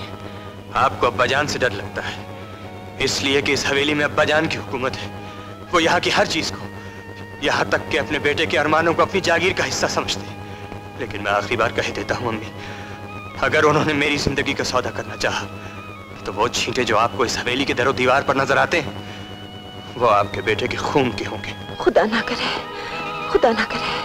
Speaker 7: आपको अब्बाजान से डर लगता है। इसलिए कि इस हवेली में अब्बाजान की हुकूमत है। वो यहाँ की हर चीज को, यहाँ तक कि अपने बेटे के अरमानों को अपनी जागीर का हिस्सा समझते हैं। लेकिन मैं आखिरी बार कह देता हूँ अम्मी, अगर उन्होंने मेरी जिंदगी का सौदा करना चाहा, तो वो छींटे जो आपको इस हवेली के दरो दीवार पर नजर आते हैं, वो आपके बेटे के खून के होंगे।
Speaker 9: खुदा ना करे, खुदा ना करे।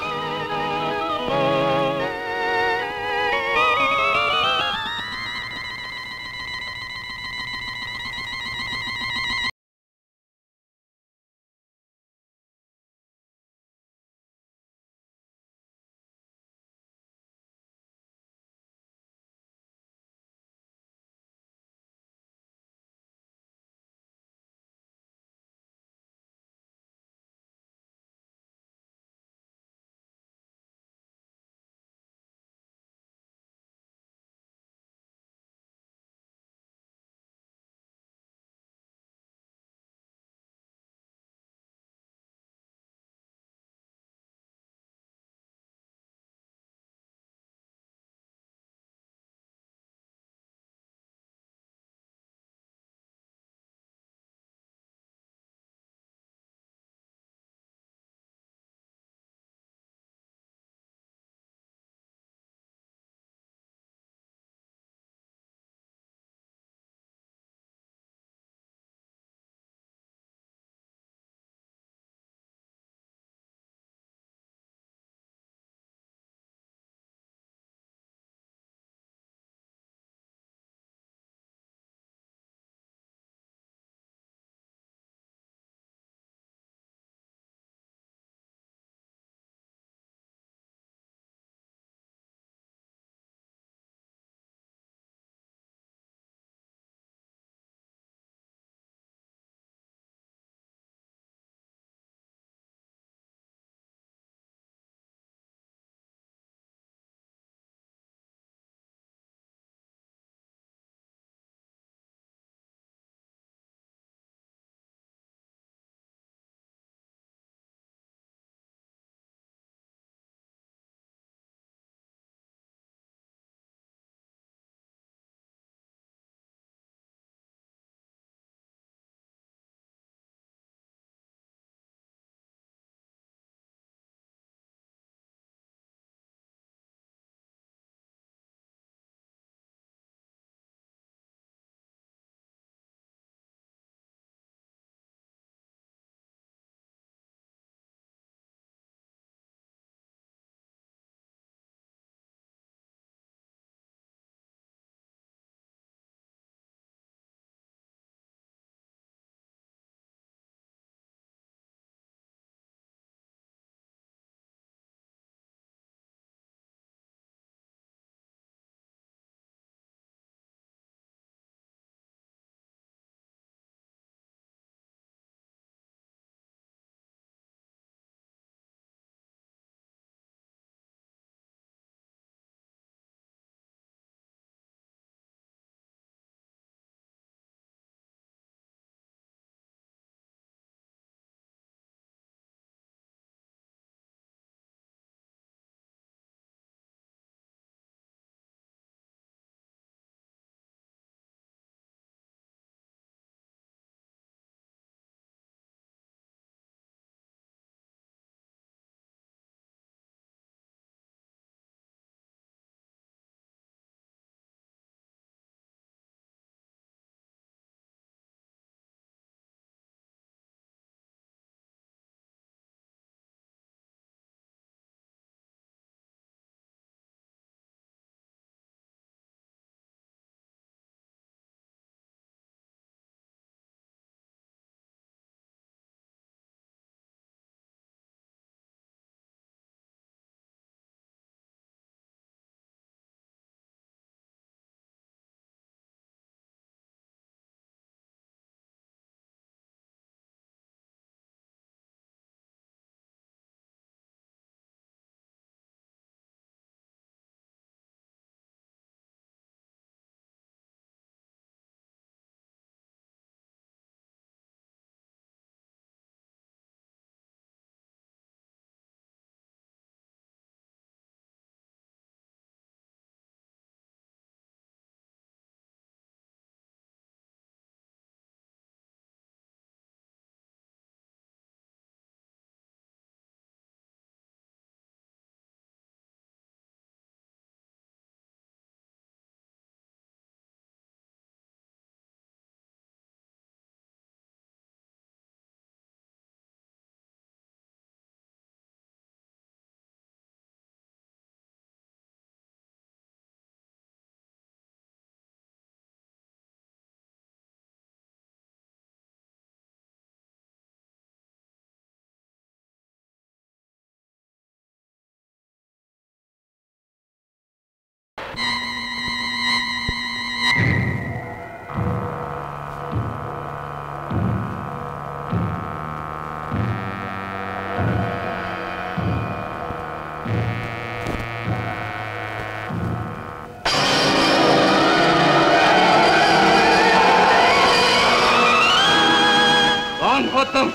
Speaker 13: तुम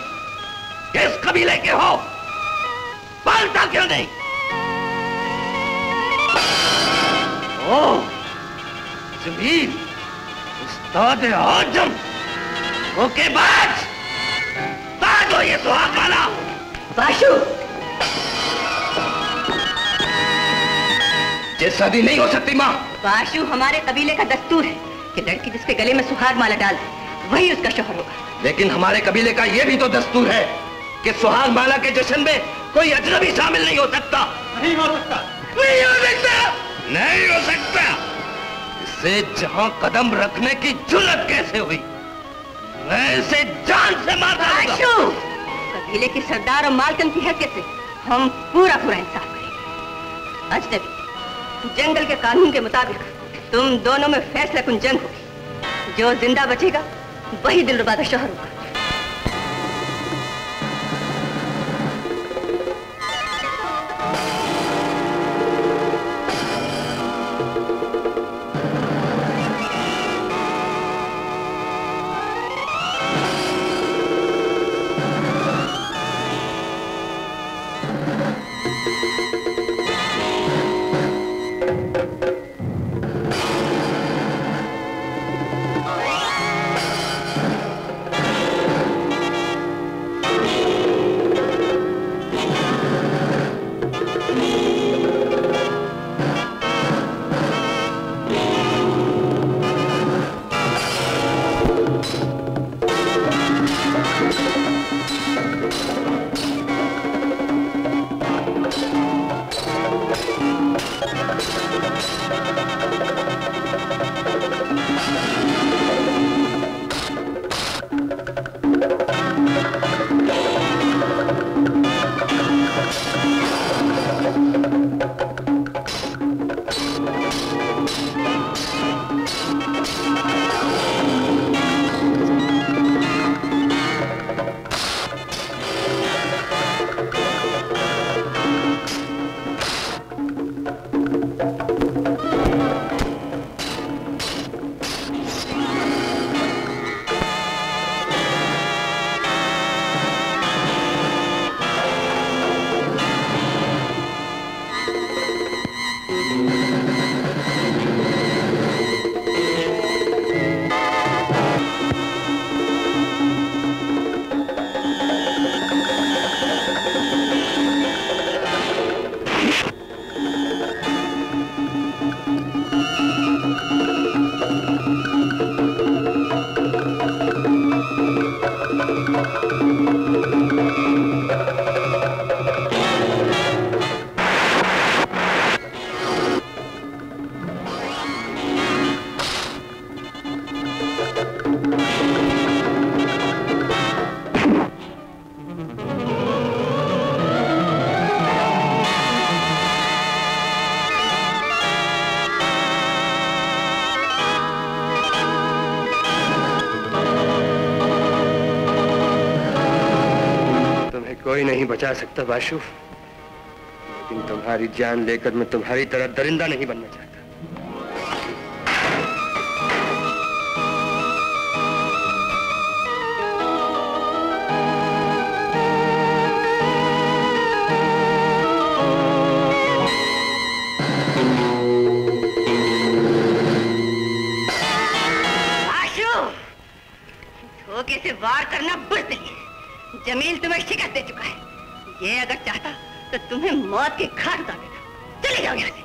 Speaker 13: किस कबीले के हो? बोलता क्यों नहीं? ओ जमील, उस्ताद आजम, धोखेबाज, ताज हो ये सुहाग वाला।
Speaker 3: बाशु,
Speaker 13: ये शादी नहीं हो सकती माँ।
Speaker 3: बाशु, हमारे कबीले का दस्तूर है कि लड़की जिसके गले में सुहाग माला डाल वही उसका शौहर होगा।
Speaker 13: लेकिन हमारे कबीले का यह भी तो दस्तूर है कि सुहाग माला के जश्न में कोई अजनबी शामिल नहीं हो सकता।
Speaker 1: नहीं हो सकता।
Speaker 13: नहीं हो सकता। नहीं हो सकता। इसे जहां कदम रखने की जुर्रत कैसे हुई? मैं इसे जान से मार डालूंगा।
Speaker 3: कबीले के सरदार और मालकन की हैसियत से हम पूरा इंसाफ करेंगे। अजनबी, जंगल के कानून के मुताबिक तुम दोनों में फैसला कुन जंग होगी। जो जिंदा बचेगा वही दिलरुबा का शौहर होगा।
Speaker 11: कोई नहीं बचा सकता बाशु, लेकिन तुम्हारी जान लेकर मैं तुम्हारी तरह दरिंदा नहीं बनना चाहता।
Speaker 3: धोखे से वार करना बुज़दिली है। जमील तुम्हें शिकस्त दे चुका है। ये अगर चाहता तो तुम्हें मौत के घाट उतार देता। चले जाओ यहाँ से।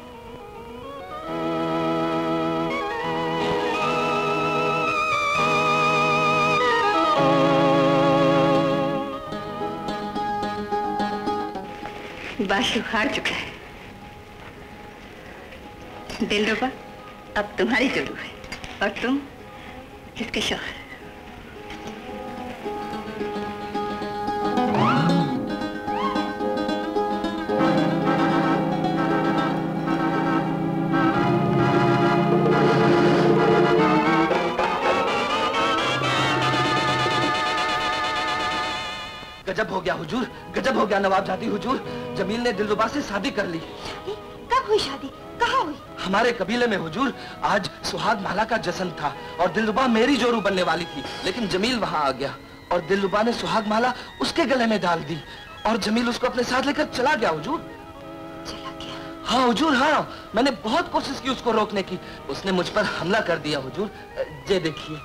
Speaker 3: बाशु हार चुका है। दिलरुबा अब तुम्हारी जोरू है और तुम इसके शौहर।
Speaker 13: गजब हो गया हुजूर, गजब हो गया नवाबजादी हुजूर। जमील ने दिलरुबा से शादी कर ली।
Speaker 3: कब हुई शादी? कहाँ हुई?
Speaker 13: हमारे कबीले में हुजूर। आज सुहाग माला का जश्न था और दिलरुबा मेरी जोरू बनने वाली थी, लेकिन जमील वहाँ आ गया
Speaker 10: और दिलरुबा ने सुहाग माला उसके गले में डाल दी और जमील उसको अपने साथ लेकर चला गया हुजूर।
Speaker 6: चला गया?
Speaker 10: हाँ हुजूर, हाँ। मैंने बहुत कोशिश की उसको रोकने की, उसने मुझ पर हमला कर दिया हुजूर। जे देखिए,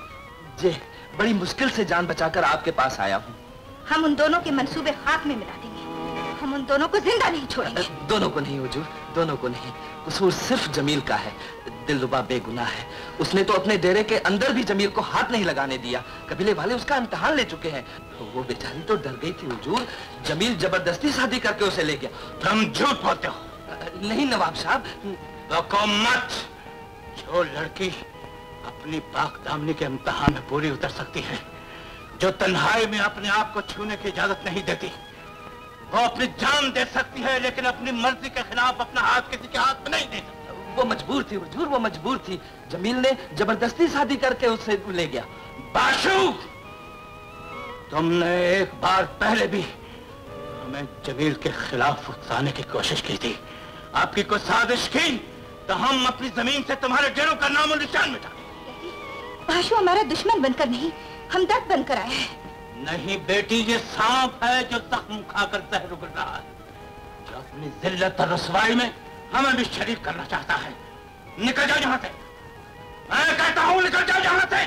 Speaker 10: जे बड़ी मुश्किल से जान बचाकर आपके पास आया हूँ।
Speaker 6: हम उन दोनों के मंसूबे खाक में मिला देंगे, हम उन दोनों को जिंदा नहीं छोड़ेंगे।
Speaker 10: दोनों को नहीं हुजूर, दोनों को नहीं। कसूर सिर्फ जमील का है। दिलरुबा बेगुनाह है, उसने तो अपने डेरे के अंदर भी जमील को हाथ नहीं लगाने दिया। कबीले वाले उसका इम्तिहान ले चुके हैं। वो बेचारी तो डर गई थी हुजूर, जमील जबरदस्ती शादी करके उसे ले गया।
Speaker 15: तुम झूठ बोलते हो।
Speaker 10: नहीं नवाब साहब।
Speaker 15: मत। जो लड़की अपनी पाक दामनी के इम्तिहान में पूरी उतर सकती है, जो तन्हाई में अपने आप को छूने की इजाजत नहीं देती, वो अपनी जान दे सकती है लेकिन अपनी मर्जी के खिलाफ अपना हाथ किसी के हाथ में नहीं दे सकती।
Speaker 10: वो मजबूर थी हुजूर, वो मजबूर थी। जमील ने जबरदस्ती शादी करके उससे ले गया।
Speaker 15: बाशु, तुमने एक बार पहले भी हमें जमील के खिलाफ उकसाने की कोशिश की थी। आपकी कोई साजिश की तो हम अपनी जमीन से तुम्हारे डेरों का नामो निशान मिटा दें।
Speaker 6: बाशु हमारा दुश्मन बनकर नहीं, हमदर्द बनकर आया है।
Speaker 15: नहीं बेटी, ये सांप है जो जख्म खाकर जहर उगल रहा है, जो अपनी जिल्लत और रसवाई में हमें भी शरीक करना चाहता है। निकल जाओ यहां से, मैं कहता हूं निकल जाओ यहां से।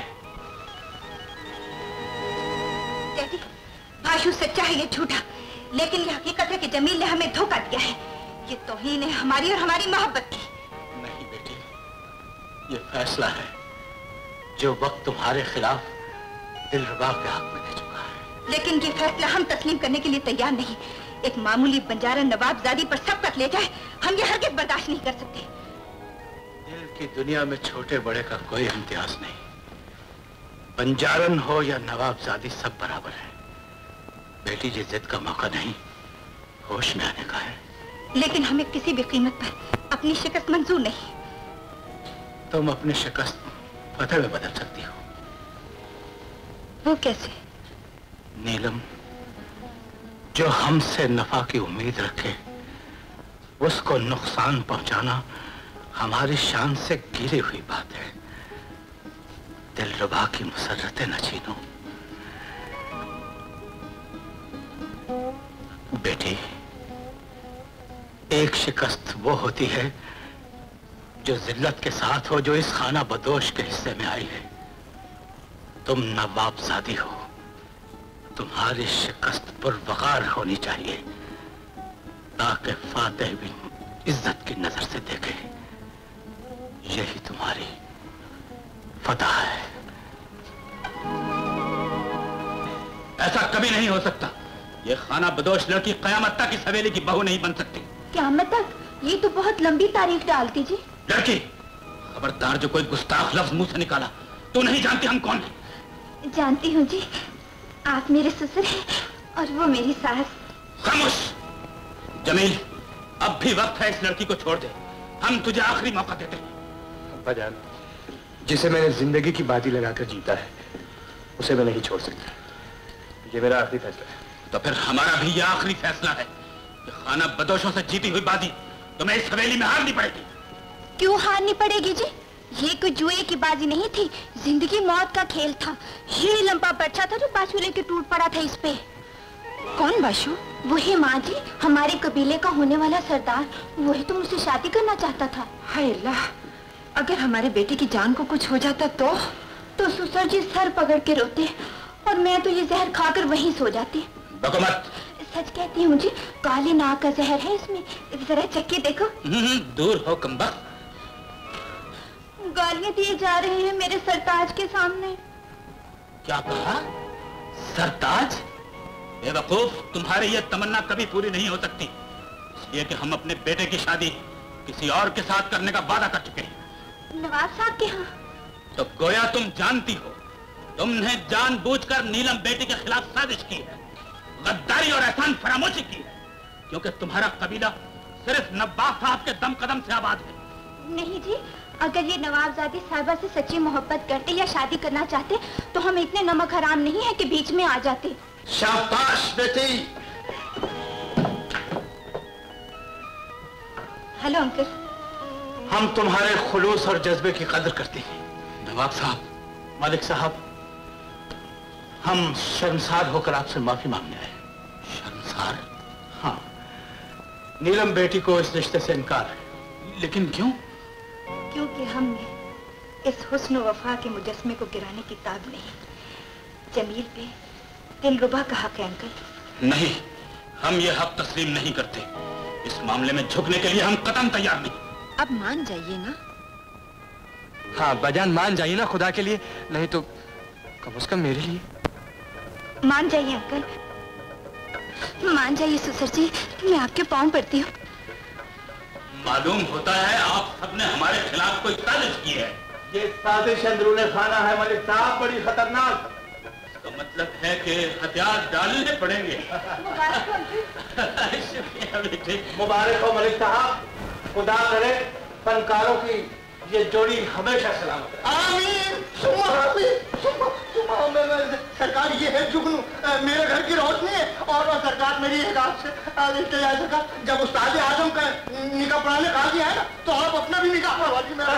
Speaker 6: डैडी, बाशु सच्चा है, ये झूठा, लेकिन ये हकीकत है कि जमील ने हमें धोखा दिया है। ये तौहीन है हमारी और हमारी मोहब्बत की।
Speaker 15: नहीं बेटी, ये फैसला है जो वक्त तुम्हारे खिलाफ दिलरुबा के हक में दे चुका है।
Speaker 6: लेकिन ये फैसला हम तस्लीम करने के लिए तैयार नहीं। एक मामूली बंजारा नवाबजादी पर सबकत ले जाए, हम ये हरगिज़ बर्दाश्त नहीं कर सकते।
Speaker 15: दिल की दुनिया में छोटे बड़े का कोई इम्तियाज नहीं। बंजारन हो या नवाबजादी, सब बराबर है। बेटी, ये जिद का मौका नहीं, होश में आने का है।
Speaker 6: लेकिन हमें किसी भी कीमत पर अपनी शिकस्त मंजूर नहीं।
Speaker 15: तुम अपनी शिकस्त फतह में बदल सकती हो।
Speaker 6: वो कैसे?
Speaker 15: नीलम, जो हमसे नफा की उम्मीद रखे उसको नुकसान पहुंचाना हमारी शान से गिरी हुई बात है। दिलरुबा की मुसर्रतें न छीनो। बेटी, एक शिकस्त वो होती है जो जिल्लत के साथ हो, जो इस खाना बदोश के हिस्से में आई है। तुम नवाबजादी हो, तुम्हारी शिकस्त पुरवकार होनी चाहिए ताकि फातेह भी इज्जत की नजर से देखे। यही तुम्हारी फतह है। ऐसा कभी नहीं हो सकता। ये खाना बदोश लड़की कयामत तक इस हवेली की बहू नहीं बन सकती।
Speaker 6: क़यामत तक? ये तो बहुत लंबी तारीख डालती जी।
Speaker 15: लड़की, खबरदार जो कोई गुस्ताख लफ्ज मुंह से निकाला। तू नहीं जानती हम कौन है?
Speaker 6: जानती हूँ जी, आप मेरे ससुर हैं और वो मेरी सास।
Speaker 15: खामोश। जमील, अब भी वक्त है, इस लड़की को छोड़ दे। हम तुझे आखिरी मौका देते हैं।
Speaker 14: अब्बाजान, जिसे मैंने जिंदगी की बाजी लगाकर जीता है, उसे मैं नहीं छोड़ सकता। ये मेरा आखिरी फैसला है।
Speaker 15: तो फिर हमारा भी यह आखिरी फैसला है कि खाना बदोशों से जीती हुई बाजी तुम्हें इस हवेली में हारनी पड़ेगी।
Speaker 6: क्यों हारनी पड़ेगी जी? ये कोई जुए की बाजी नहीं थी, जिंदगी मौत का खेल था। ये लंबा बच्चा था जो बाशु लेके टूट पड़ा था इस पे। कौन बाशु? वही माँ जी, हमारे कबीले का होने वाला सरदार। वही तो मुझसे शादी करना चाहता था।
Speaker 9: हाय अल्लाह, अगर हमारे बेटे की जान को कुछ हो जाता
Speaker 6: तो ससुर जी सर पकड़ के रोते और मैं तो ये जहर खाकर वहीं सो जाती।
Speaker 15: बको मत।
Speaker 6: सच कहती हूँ जी, काली नाग का जहर है इसमें, जरा चक्की देखो।
Speaker 15: दूर हो कमबख्त।
Speaker 6: गालियां दिए जा रहे हैं मेरे सरताज के सामने।
Speaker 15: क्या कहा? सरताज? बेवकूफ, तुम्हारी यह तमन्ना कभी पूरी नहीं हो सकती, इसलिए कि हम अपने बेटे की शादी किसी और के साथ करने का वादा कर चुके हैं।
Speaker 6: नवाब साहब के यहाँ?
Speaker 15: तो गोया तुम जानती हो, तुमने जानबूझकर नीलम बेटी के खिलाफ साजिश की है, गद्दारी और एहसान फरामोशी की है, क्योंकि तुम्हारा कबीला सिर्फ नवाब साहब के दम कदम से आबाद है।
Speaker 6: नहीं जी, अगर ये नवाबजादी साहिबा से सच्ची मोहब्बत करते या शादी करना चाहते तो हम इतने नमक हराम नहीं है कि बीच में आ जाते।
Speaker 15: शाबाश बेटी।
Speaker 6: Hello uncle.
Speaker 15: हम तुम्हारे खुलूस और जज्बे की कदर करते हैं। नवाब साहब, मालिक साहब,
Speaker 12: हम शर्मसार होकर आपसे माफी मांगने आए।
Speaker 1: शर्मसार?
Speaker 12: हाँ, नीलम बेटी को इस रिश्ते से इनकार है। लेकिन क्यों?
Speaker 6: क्योंकि हमने इस हुस्न वफा के मुजस्मे को गिराने की ताब नहीं। जमील पे दिलरुबा का हक है अंकल।
Speaker 1: नहीं, हम ये हक तस्लीम नहीं करते। इस मामले में झुकने के लिए हम कतई तैयार नहीं।
Speaker 9: अब मान जाइए ना।
Speaker 7: हाँ अब्बाजान, मान जाइए ना खुदा के लिए, नहीं तो कम से कम मेरे लिए
Speaker 6: मान जाइए अंकल।
Speaker 5: मान जाइए ससुर जी, मैं आपके पाँव पड़ती हूँ।
Speaker 1: मालूम होता है आप सबने हमारे खिलाफ कोई साजिश की है।
Speaker 4: ये साजिश अंदरूने खाना है मलिक साहब, बड़ी खतरनाक।
Speaker 1: इसका मतलब है कि हथियार डालने पड़ेंगे। शुक्रिया बेटे।
Speaker 4: मुबारक हो मलिक साहब, खुदा करे फनकारों की ये जोड़ी हमेशा सलामत रहे।
Speaker 2: आमीन सुम्मा आमीन सुम्मा सरकार ये है जुगनू मेरे घर की रोशनी है और सरकार मेरी एक हाथ से सरकार जब उस्ताद आजम का निकाह पढ़ाने कहा दिया है ना तो आप अपना भी निकाह पढ़वा दी मेरा।